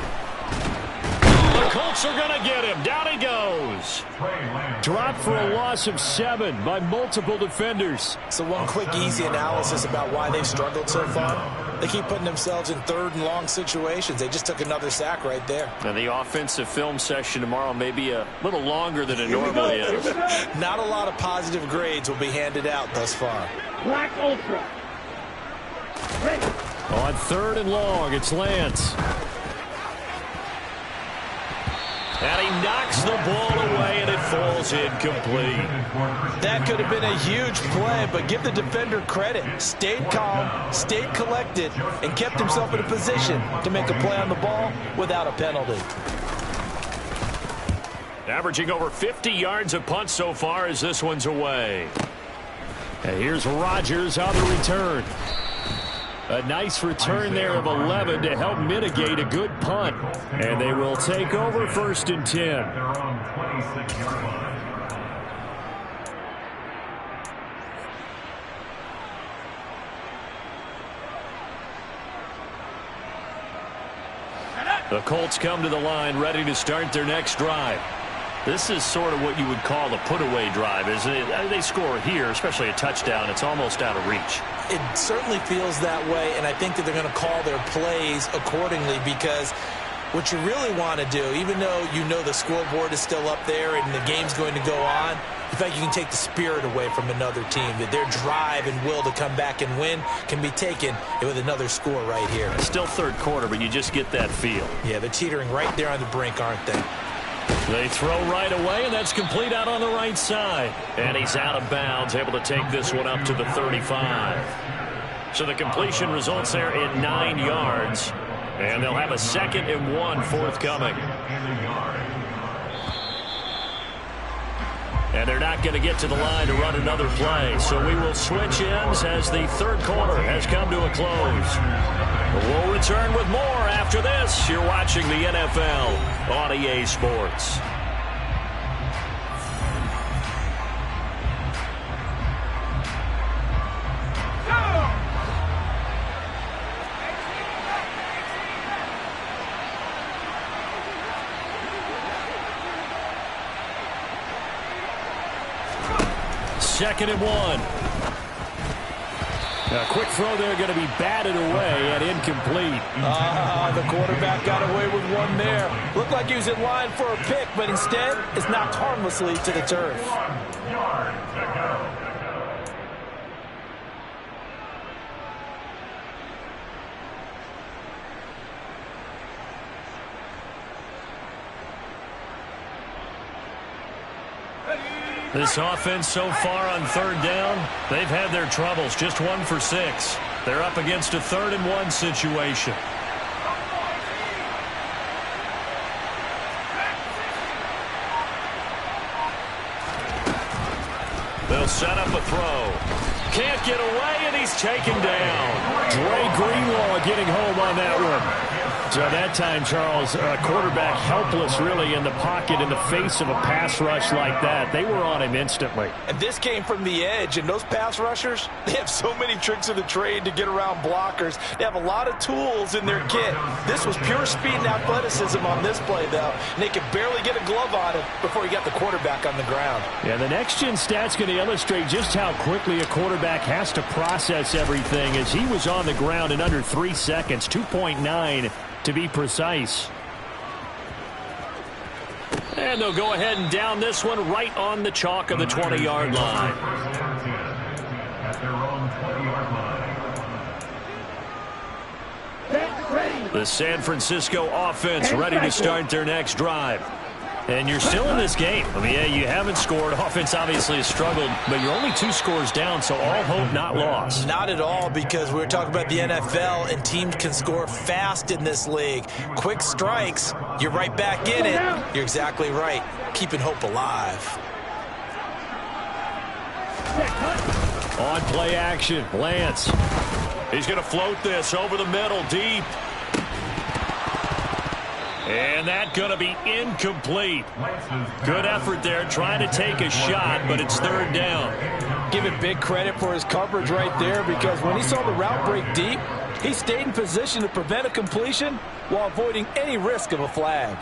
The Colts are going to get him. Down he goes. Dropped for a loss of 7 by multiple defenders. So one quick, easy analysis about why they've struggled so far. They keep putting themselves in third and long situations. They just took another sack right there. Now, the offensive film session tomorrow may be a little longer than it normally is. Not a lot of positive grades will be handed out thus far. Black Ultra. On third and long, it's Lance. And he knocks the ball away, and it falls incomplete. That could have been a huge play, but give the defender credit. Stayed calm, stayed collected, and kept himself in a position to make a play on the ball without a penalty. Averaging over 50 yards a punt so far as this one's away. And here's Rodgers on the return. A nice return there of 11 to help mitigate a good punt. And they will take over first and 10. Their own 26-yard line. The Colts come to the line ready to start their next drive. This is sort of what you would call the put-away drive, isn't it? They score here, especially a touchdown. It's almost out of reach. It certainly feels that way, and I think that they're going to call their plays accordingly because what you really want to do, even though you know the scoreboard is still up there and the game's going to go on, in fact, you can take the spirit away from another team, that their drive and will to come back and win can be taken with another score right here. It's still third quarter, but you just get that feel. Yeah, they're teetering right there on the brink, aren't they? They throw right away, and that's complete out on the right side. And he's out of bounds, able to take this one up to the 35. So the completion results there in 9 yards. And they'll have a 2nd and 1 forthcoming. And they're not going to get to the line to run another play. So we will switch ends as the third quarter has come to a close. We'll return with more after this. You're watching the NFL on EA Sports. Second and 1. A quick throw there going to be batted away and incomplete. The quarterback got away with one there. Looked like he was in line for a pick, but instead it's knocked harmlessly to the turf. 1 yard to go. This offense so far on third down, they've had their troubles. Just 1 for 6. They're up against a 3rd and 1 situation. They'll set up a throw. Can't get away, and he's taken down. Dre Greenlaw getting home on that one. So that time, Charles, quarterback helpless really in the pocket in the face of a pass rush like that. They were on him instantly. And this came from the edge, and those pass rushers, they have so many tricks of the trade to get around blockers. They have a lot of tools in their kit. This was pure speed and athleticism on this play, though, and they could barely get a glove on him before he got the quarterback on the ground. Yeah, the next-gen stat's going to illustrate just how quickly a quarterback has to process everything, as he was on the ground in under 3 seconds, 2.9 to be precise. And they'll go ahead and down this one right on the chalk of the 20-yard line. At their own 20-yard line. The San Francisco offense ready to start their next drive. And you're still in this game. I mean, yeah, you haven't scored. Offense obviously has struggled, but you're only 2 scores down, so all hope not lost. Not at all, because we were talking about the NFL, and teams can score fast in this league. Quick strikes, you're right back in it. You're exactly right. Keeping hope alive. On play action, Lance. He's going to float this over the middle, deep. And that's going to be incomplete. Good effort there, trying to take a shot, but it's 3rd down. Give it big credit for his coverage right there, because when he saw the route break deep, he stayed in position to prevent a completion while avoiding any risk of a flag.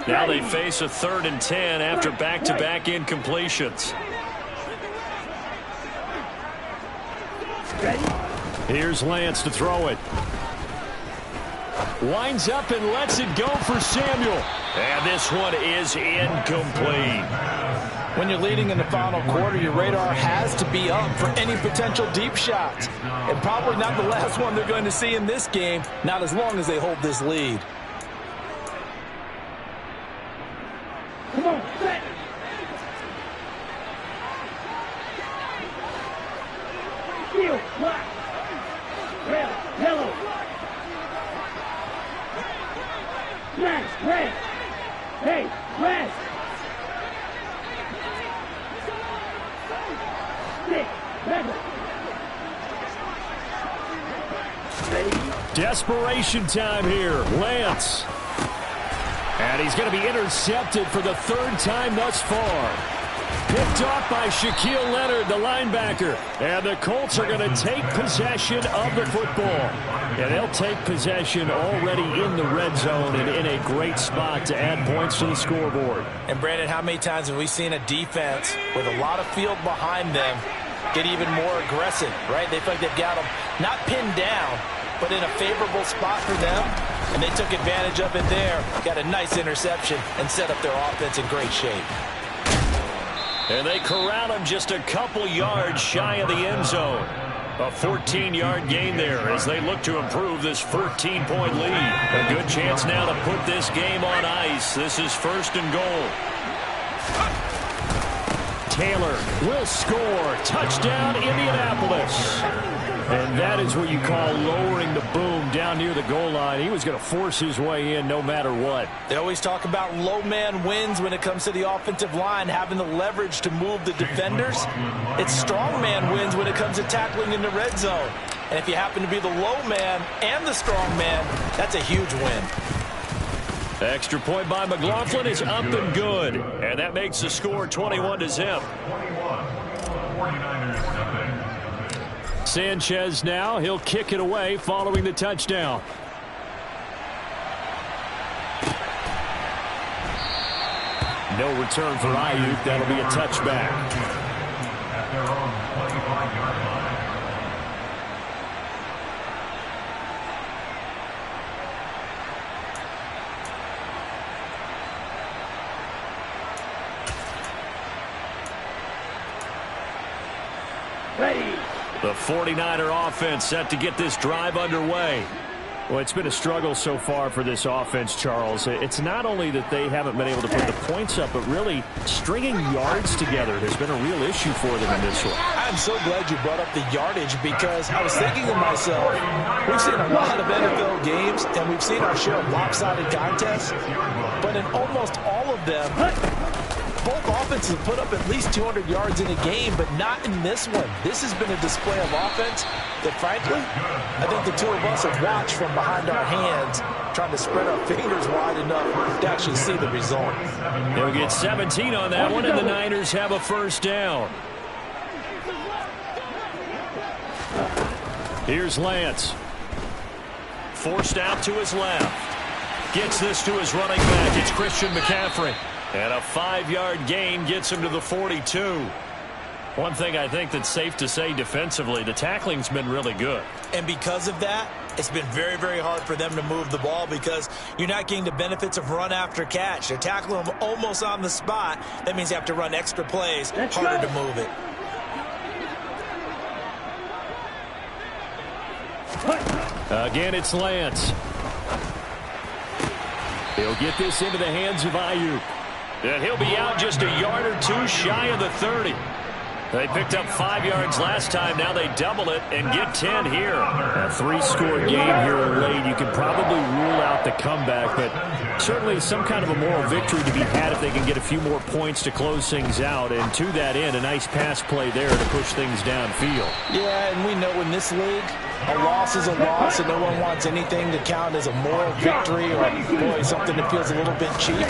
Now they face a 3rd and 10 after back-to-back incompletions. Here's Lance to throw it. Winds up and lets it go for Samuel. And this one is incomplete. When you're leading in the final quarter, your radar has to be up for any potential deep shots. And probably not the last one they're going to see in this game, not as long as they hold this lead. Come on, set. Heel, black. Red, yellow. Smash, red. Hey, red. Stick, red. Desperation time here. Lance. And he's going to be intercepted for the 3rd time thus far. Picked off by Shaquille Leonard, the linebacker. And the Colts are going to take possession of the football. And they'll take possession already in the red zone and in a great spot to add points to the scoreboard. And, Brandon, how many times have we seen a defense with a lot of field behind them get even more aggressive, right? They feel like they've got them not pinned down, but in a favorable spot for them. And they took advantage of it there. Got a nice interception and set up their offense in great shape. And they corral him just a couple yards shy of the end zone. A 14-yard gain there as they look to improve this 14-point lead. A good chance now to put this game on ice. This is 1st and goal. Taylor will score. Touchdown, Indianapolis. And that is what you call lowering the boom down near the goal line. He was going to force his way in no matter what. They always talk about low man wins when it comes to the offensive line, having the leverage to move the defenders. It's strong man wins when it comes to tackling in the red zone. And if you happen to be the low man and the strong man, that's a huge win. Extra point by McLaughlin is up and good. And that makes the score 21-0. 49ers nothing. Sanchez now, he'll kick it away following the touchdown. No return for Ayuk. That'll be a touchback. At their own 25-yard line. Ready. The 49er offense set to get this drive underway. Well, it's been a struggle so far for this offense, Charles. It's not only that they haven't been able to put the points up, but really stringing yards together has been a real issue for them in this one. I'm so glad you brought up the yardage, because I was thinking to myself, we've seen a lot of NFL games, and we've seen our share of lopsided contests, but in almost all of them, both offenses put up at least 200 yards in a game, but not in this one. This has been a display of offense that, frankly, I think the two of us have watched from behind our hands, trying to spread our fingers wide enough to actually see the result. They'll get 17 on that one, and the Niners have a first down. Here's Lance. Forced out to his left. Gets this to his running back. It's Christian McCaffrey. And a 5-yard gain gets him to the 42. One thing I think that's safe to say defensively, the tackling's been really good. And because of that, it's been very, very hard for them to move the ball because you're not getting the benefits of run after catch. They're tackling them almost on the spot. That means you have to run extra plays, harder to move it. Again, it's Lance. He'll get this into the hands of Ayuk. And he'll be out just a yard or two shy of the 30. They picked up 5 yards last time. Now they double it and get 10 here. A 3-score game here late. You can probably rule out the comeback, but certainly some kind of a moral victory to be had if they can get a few more points to close things out. And to that end, a nice pass play there to push things downfield. Yeah, and we know in this league, a loss is a loss, and no one wants anything to count as a moral victory or, boy, something that feels a little bit cheap.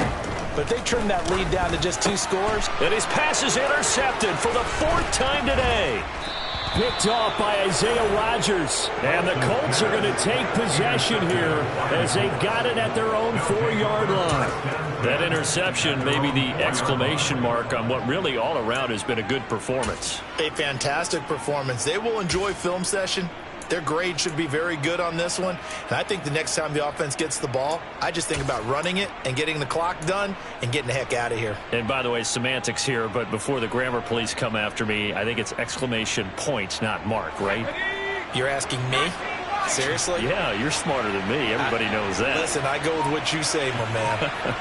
But they trim that lead down to just 2 scores. And his pass is intercepted for the 4th time today. Picked off by Isaiah Rodgers. And the Colts are going to take possession here as they've got it at their own 4-yard line. That interception may be the exclamation mark on what really all around has been a good performance. A fantastic performance. They will enjoy film session. Their grade should be very good on this one. And I think the next time the offense gets the ball, I just think about running it and getting the clock done and getting the heck out of here. And by the way, semantics here, but before the grammar police come after me, I think it's exclamation point, not mark, right? You're asking me? Seriously? Yeah, you're smarter than me. Everybody knows that. Listen, I go with what you say, my man.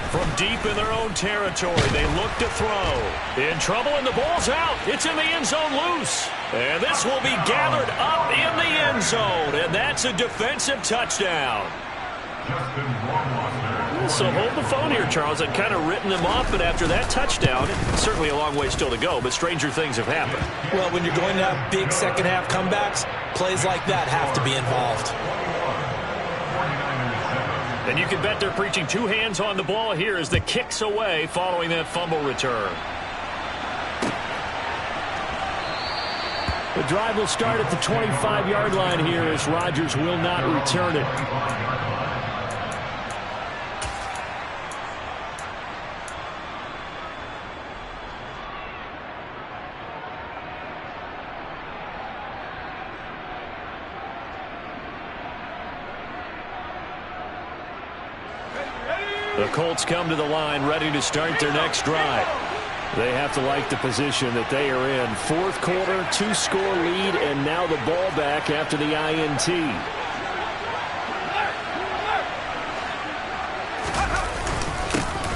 From deep in their own territory, they look to throw. In trouble, and the ball's out. It's in the end zone loose. And this will be gathered up in the end zone. And that's a defensive touchdown. So hold the phone here, Charles. I'd kind of written them off, but after that touchdown, certainly a long way still to go, but stranger things have happened. Well, when you're going to have big second-half comebacks, plays like that have to be involved. And you can bet they're preaching 2 hands on the ball here as the kick's away following that fumble return. The drive will start at the 25-yard line here as Rodgers will not return it. The Colts come to the line ready to start their next drive. They have to like the position that they are in. 4th quarter, 2-score lead, and now the ball back after the INT.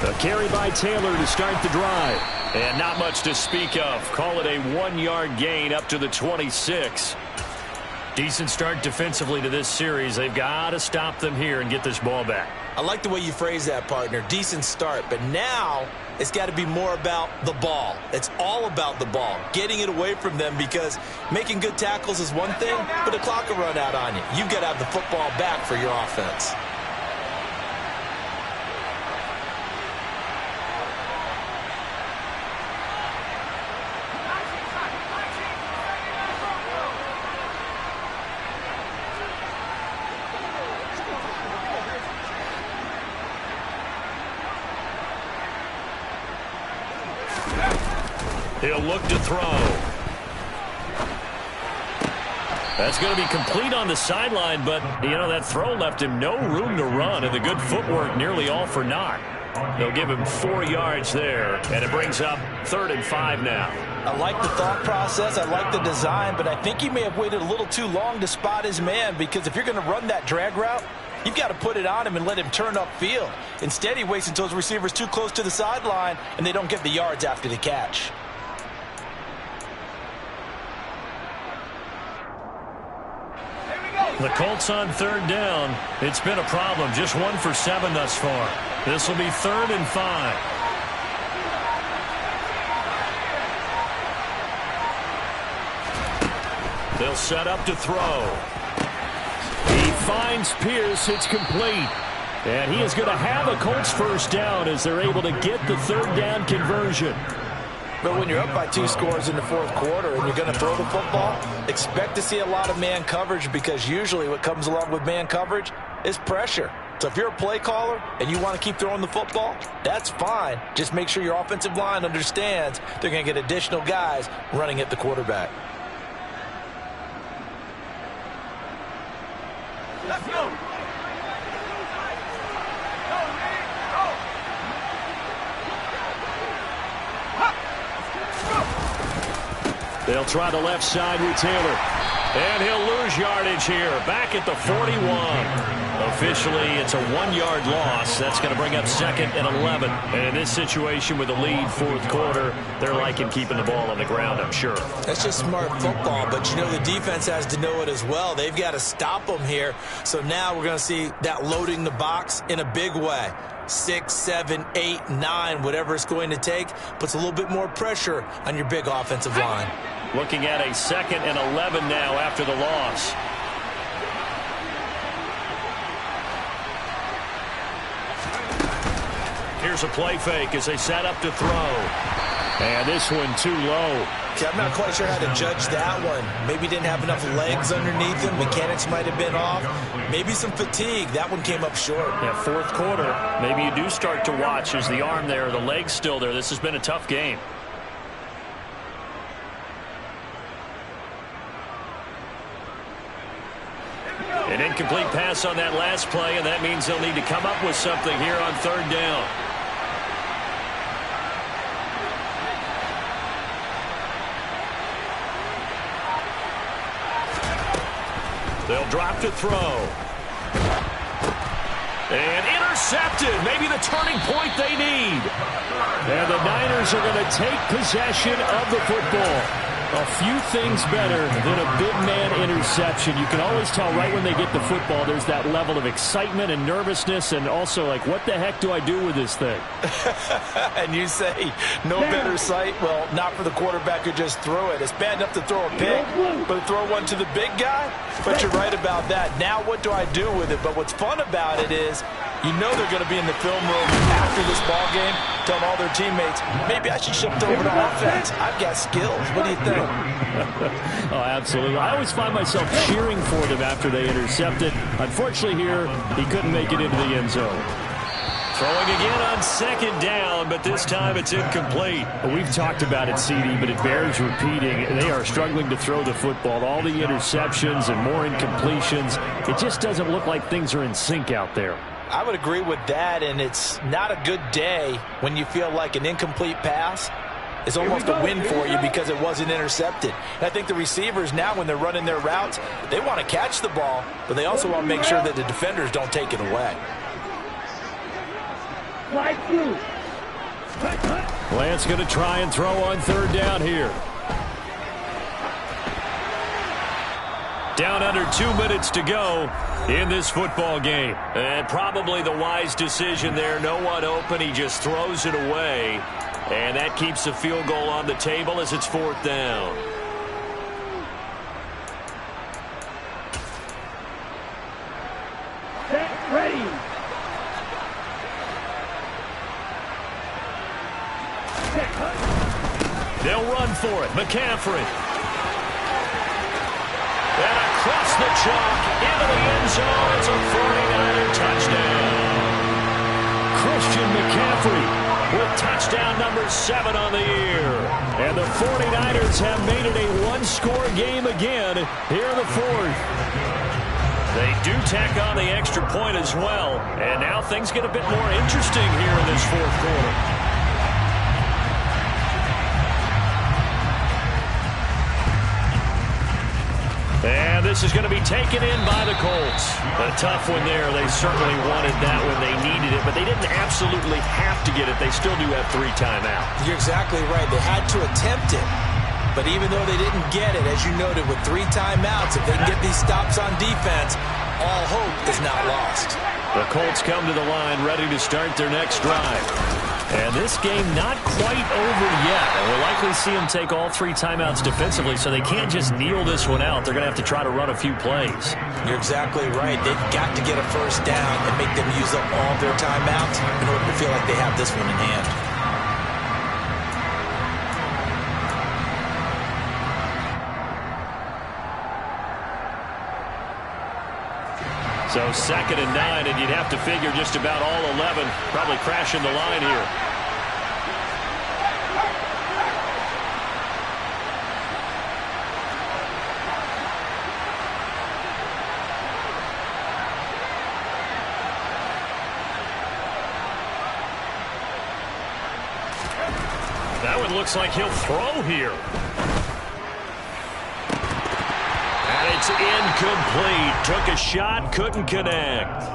A carry by Taylor to start the drive. And not much to speak of. Call it a 1-yard gain up to the 26. Decent start defensively to this series. They've got to stop them here and get this ball back. I like the way you phrase that, partner. Decent start, but now it's got to be more about the ball. It's all about the ball, getting it away from them, because making good tackles is one thing, but the clock will run out on you. You've got to have the football back for your offense. He'll look to throw. That's going to be complete on the sideline, but, you know, that throw left him no room to run, and the good footwork nearly all for naught. They'll give him 4 yards there, and it brings up 3rd and 5 now. I like the thought process. I like the design, but I think he may have waited a little too long to spot his man, because if you're going to run that drag route, you've got to put it on him and let him turn upfield. Instead, he waits until his receiver's too close to the sideline, and they don't get the yards after the catch. The Colts on third down. It's been a problem. Just 1 for 7 thus far. This will be 3rd and 5. They'll set up to throw. He finds Pierce. It's complete. And he is going to have a Colts first down as they're able to get the 3rd down conversion. But when you're up by 2 scores in the 4th quarter and you're going to throw the football, expect to see a lot of man coverage, because usually what comes along with man coverage is pressure. So if you're a play caller and you want to keep throwing the football, that's fine. Just make sure your offensive line understands they're going to get additional guys running at the quarterback. Let's go. They'll try the left side with Taylor. And he'll lose yardage here. Back at the 41. Officially, it's a 1-yard loss. That's going to bring up 2nd and 11. And in this situation with a lead 4th quarter, they're liking keeping the ball on the ground, I'm sure. That's just smart football, but you know the defense has to know it as well. They've got to stop them here. So now we're going to see that loading the box in a big way. 6, 7, 8, 9, whatever it's going to take, puts a little bit more pressure on your big offensive line. Looking at a 2nd and 11 now after the loss. Here's a play fake as they set up to throw. And this one too low. See, I'm not quite sure how to judge that one. Maybe didn't have enough legs underneath him. Mechanics might have been off. Maybe some fatigue. That one came up short. Yeah, 4th quarter. Maybe you do start to watch. Is the arm there, the leg's still there? This has been a tough game. An incomplete pass on that last play, and that means they'll need to come up with something here on 3rd down. They'll drop to throw. And intercepted. Maybe the turning point they need. And the Niners are going to take possession of the football. A few things better than a big man interception. You can always tell right when they get the football, there's that level of excitement and nervousness, and also like, what the heck do I do with this thing? And you say, no better sight? Well, not for the quarterback who just threw it. It's bad enough to throw a pick, but to throw one to the big guy? But you're right about that. Now what do I do with it? But what's fun about it is, you know they're going to be in the film room after this ball game, telling all their teammates, maybe I should shift over to offense. I've got skills. What do you think? Oh, absolutely. I always find myself cheering for them after they intercept it. Unfortunately here, he couldn't make it into the end zone. Throwing again on 2nd down, but this time it's incomplete. We've talked about it, CD, but it bears repeating. They are struggling to throw the football. All the interceptions and more incompletions. It just doesn't look like things are in sync out there. I would agree with that, and it's not a good day when you feel like an incomplete pass is almost a win for you because it wasn't intercepted. And I think the receivers now, when they're running their routes, they want to catch the ball, but they also want to make sure that the defenders don't take it away. Lance going to try and throw on 3rd down here. Down under 2 minutes to go in this football game. And probably the wise decision there. No one open. He just throws it away. And that keeps the field goal on the table as it's 4th down. Set, ready. They'll run for it. McCaffrey. And across the chalk into the end zone. It's a 49er touchdown. Christian McCaffrey with touchdown number 7 on the year. And the 49ers have made it a 1-score game again here in the 4th. They do tack on the extra point as well. And now things get a bit more interesting here in this 4th quarter. And this is going to be taken in by the Colts. A tough one there. They certainly wanted that when they needed it, but they didn't absolutely have to get it. They still do have 3 timeouts. You're exactly right. They had to attempt it. But even though they didn't get it, as you noted, with 3 timeouts, if they can get these stops on defense, all hope is not lost. The Colts come to the line ready to start their next drive. And this game not quite over yet. And we'll likely see them take all 3 timeouts defensively, so they can't just kneel this one out. They're going to have to try to run a few plays. You're exactly right. They've got to get a first down and make them use up all their timeouts in order to feel like they have this one in hand. So 2nd and 9, and you'd have to figure just about all 11 probably crashing the line here. That one looks like he'll throw here. It's incomplete. Took a shot, couldn't connect.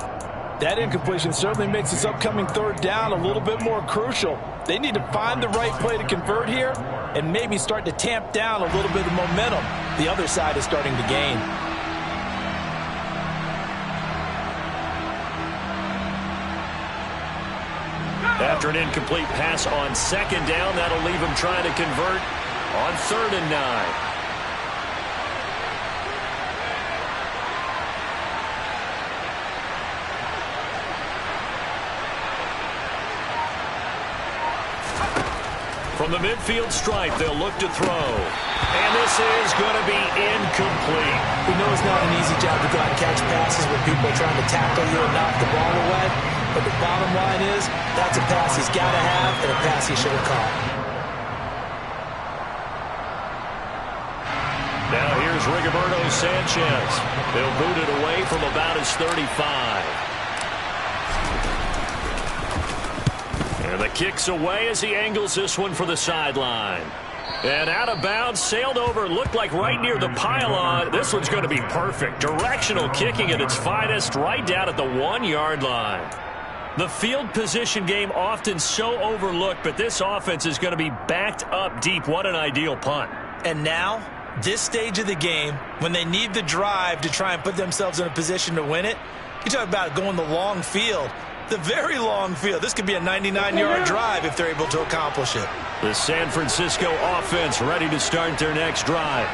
That incompletion certainly makes this upcoming 3rd down a little bit more crucial. They need to find the right play to convert here and maybe start to tamp down a little bit of momentum the other side is starting to gain. After an incomplete pass on 2nd down, that'll leave him trying to convert on 3rd and 9. From the midfield stripe, they'll look to throw. And this is going to be incomplete. We know it's not an easy job to go out and catch passes when people are trying to tackle you and knock the ball away. But the bottom line is, that's a pass he's got to have and a pass he should have caught. Now here's Rigoberto Sanchez. They'll boot it away from about his 35. And the kick's away as he angles this one for the sideline. And out of bounds, sailed over, looked like right near the pylon. This one's going to be perfect. Directional kicking at its finest, right down at the 1-yard line. The field position game often so overlooked, but this offense is going to be backed up deep. What an ideal punt. And now, this stage of the game, when they need the drive to try and put themselves in a position to win it, you talk about going the long field. The very long field. This could be a 99-yard drive if they're able to accomplish it. The San Francisco offense ready to start their next drive.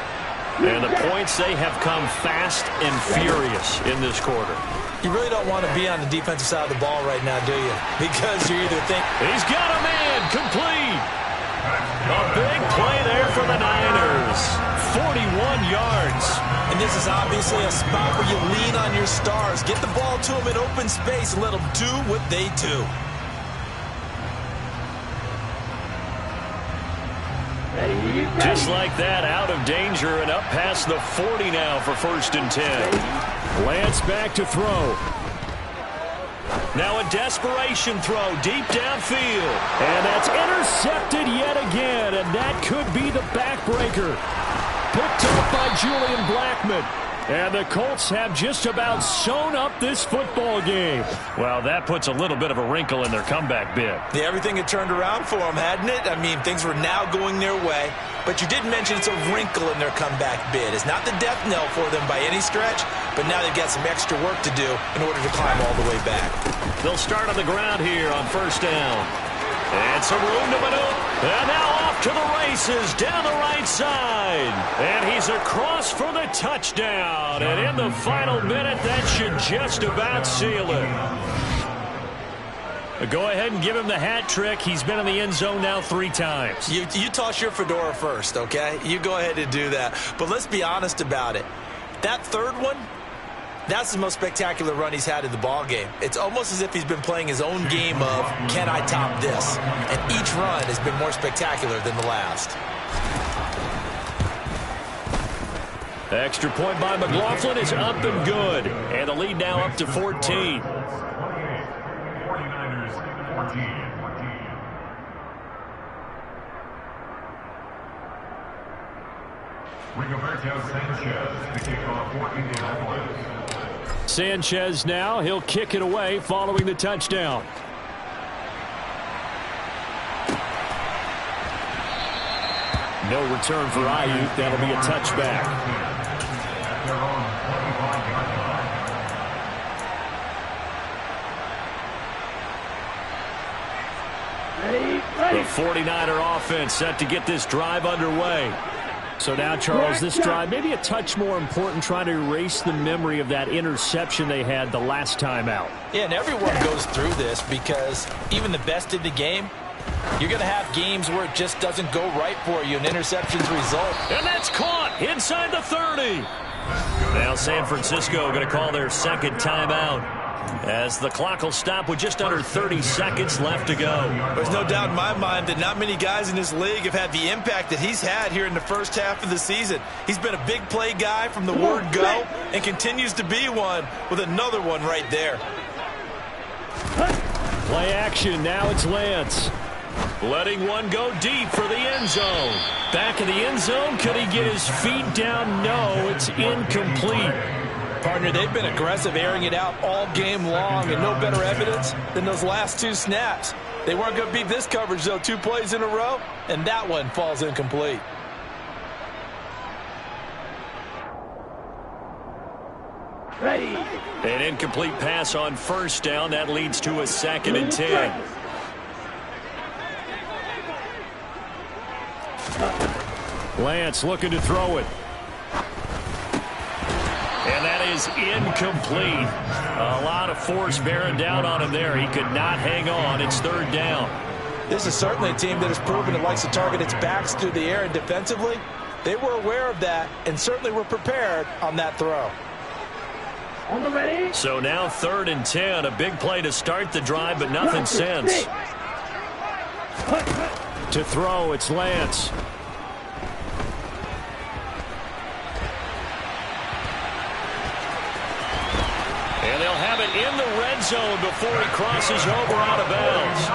And the points, they have come fast and furious in this quarter. You really don't want to be on the defensive side of the ball right now, do you? Because you either think... He's got a man complete. A big play there for the Niners. 41 yards. And this is obviously a spot where you lean on your stars. Get the ball to them in open space and let them do what they do. Just like that, out of danger and up past the 40 now for 1st and 10. Lance back to throw. Now a desperation throw deep downfield. And that's intercepted yet again, and that could be the backbreaker. Picked up by Julian Blackmon. And the Colts have just about sewn up this football game. Well, that puts a little bit of a wrinkle in their comeback bid. Yeah, everything had turned around for them, hadn't it? I mean, things were now going their way. But you did mention it's a wrinkle in their comeback bid. It's not the death knell for them by any stretch, but now they've got some extra work to do in order to climb all the way back. They'll start on the ground here on 1st down. And some room to maneuver. And now off to the races down the right side. And he's across for the touchdown. And in the final minute, that should just about seal it. Go ahead and give him the hat trick. He's been in the end zone now 3 times. You toss your fedora first, okay? You go ahead and do that. But let's be honest about it. That 3rd one, that's the most spectacular run he's had in the ball game. It's almost as if he's been playing his own game of, can I top this? And each run has been more spectacular than the last. The extra point by McLaughlin is up and good. And the lead now up to 14. 49ers 14. Rigoberto Sanchez to kick off for Indianapolis. Sanchez now, he'll kick it away following the touchdown. No return for Ayuk. That'll be a touchback. At their own 25-yard line. The 49er offense set to get this drive underway. So now, Charles, this drive maybe a touch more important, trying to erase the memory of that interception they had the last time out. Yeah, and everyone goes through this because even the best in the game, you're going to have games where it just doesn't go right for you, and interceptions result. And that's caught inside the 30. Now San Francisco going to call their second timeout, as the clock will stop with just under 30 seconds left to go. There's no doubt in my mind that not many guys in this league have had the impact that he's had here in the first half of the season. He's been a big play guy from the word go and continues to be one with another one right there. Play action. Now it's Lance. Letting one go deep for the end zone. Back in the end zone. Could he get his feet down? No, it's incomplete. Partner, they've been aggressive, airing it out all game long, and no better evidence than those last two snaps. They weren't going to beat this coverage, though, 2 plays in a row, and that one falls incomplete. Ready. An incomplete pass on first down. That leads to a 2nd and 10. Lance looking to throw it. And that is incomplete. A lot of force bearing down on him there. He could not hang on. It's 3rd down. This is certainly a team that has proven it likes to target its backs through the air, and defensively, they were aware of that and certainly were prepared on that throw. On the ready. So now 3rd and 10. A big play to start the drive, but nothing since. To throw, it's Lance. And they'll have it in the red zone before he crosses over out of bounds.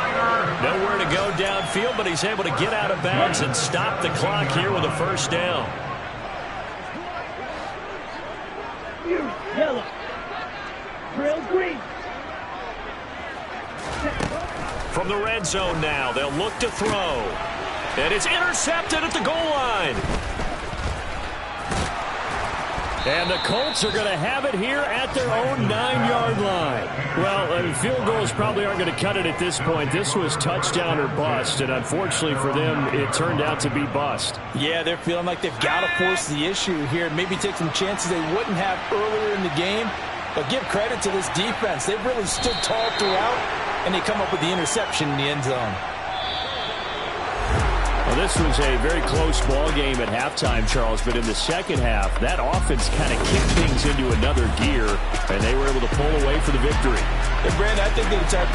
Nowhere to go downfield, but he's able to get out of bounds and stop the clock here with a 1st down. Yellow. Drill green. From the red zone now, they'll look to throw. And it's intercepted at the goal line. And the Colts are going to have it here at their own 9-yard line. Well, field goals probably aren't going to cut it at this point. This was touchdown or bust, and unfortunately for them, it turned out to be bust. Yeah, they're feeling like they've got to force the issue here, maybe take some chances they wouldn't have earlier in the game. But give credit to this defense. They've really stood tall throughout, and they come up with the interception in the end zone. Well, this was a very close ball game at halftime, Charles, but in the second half, that offense kind of kicked things into another gear, and they were able to pull away for the victory. And Brandon, I think that it's our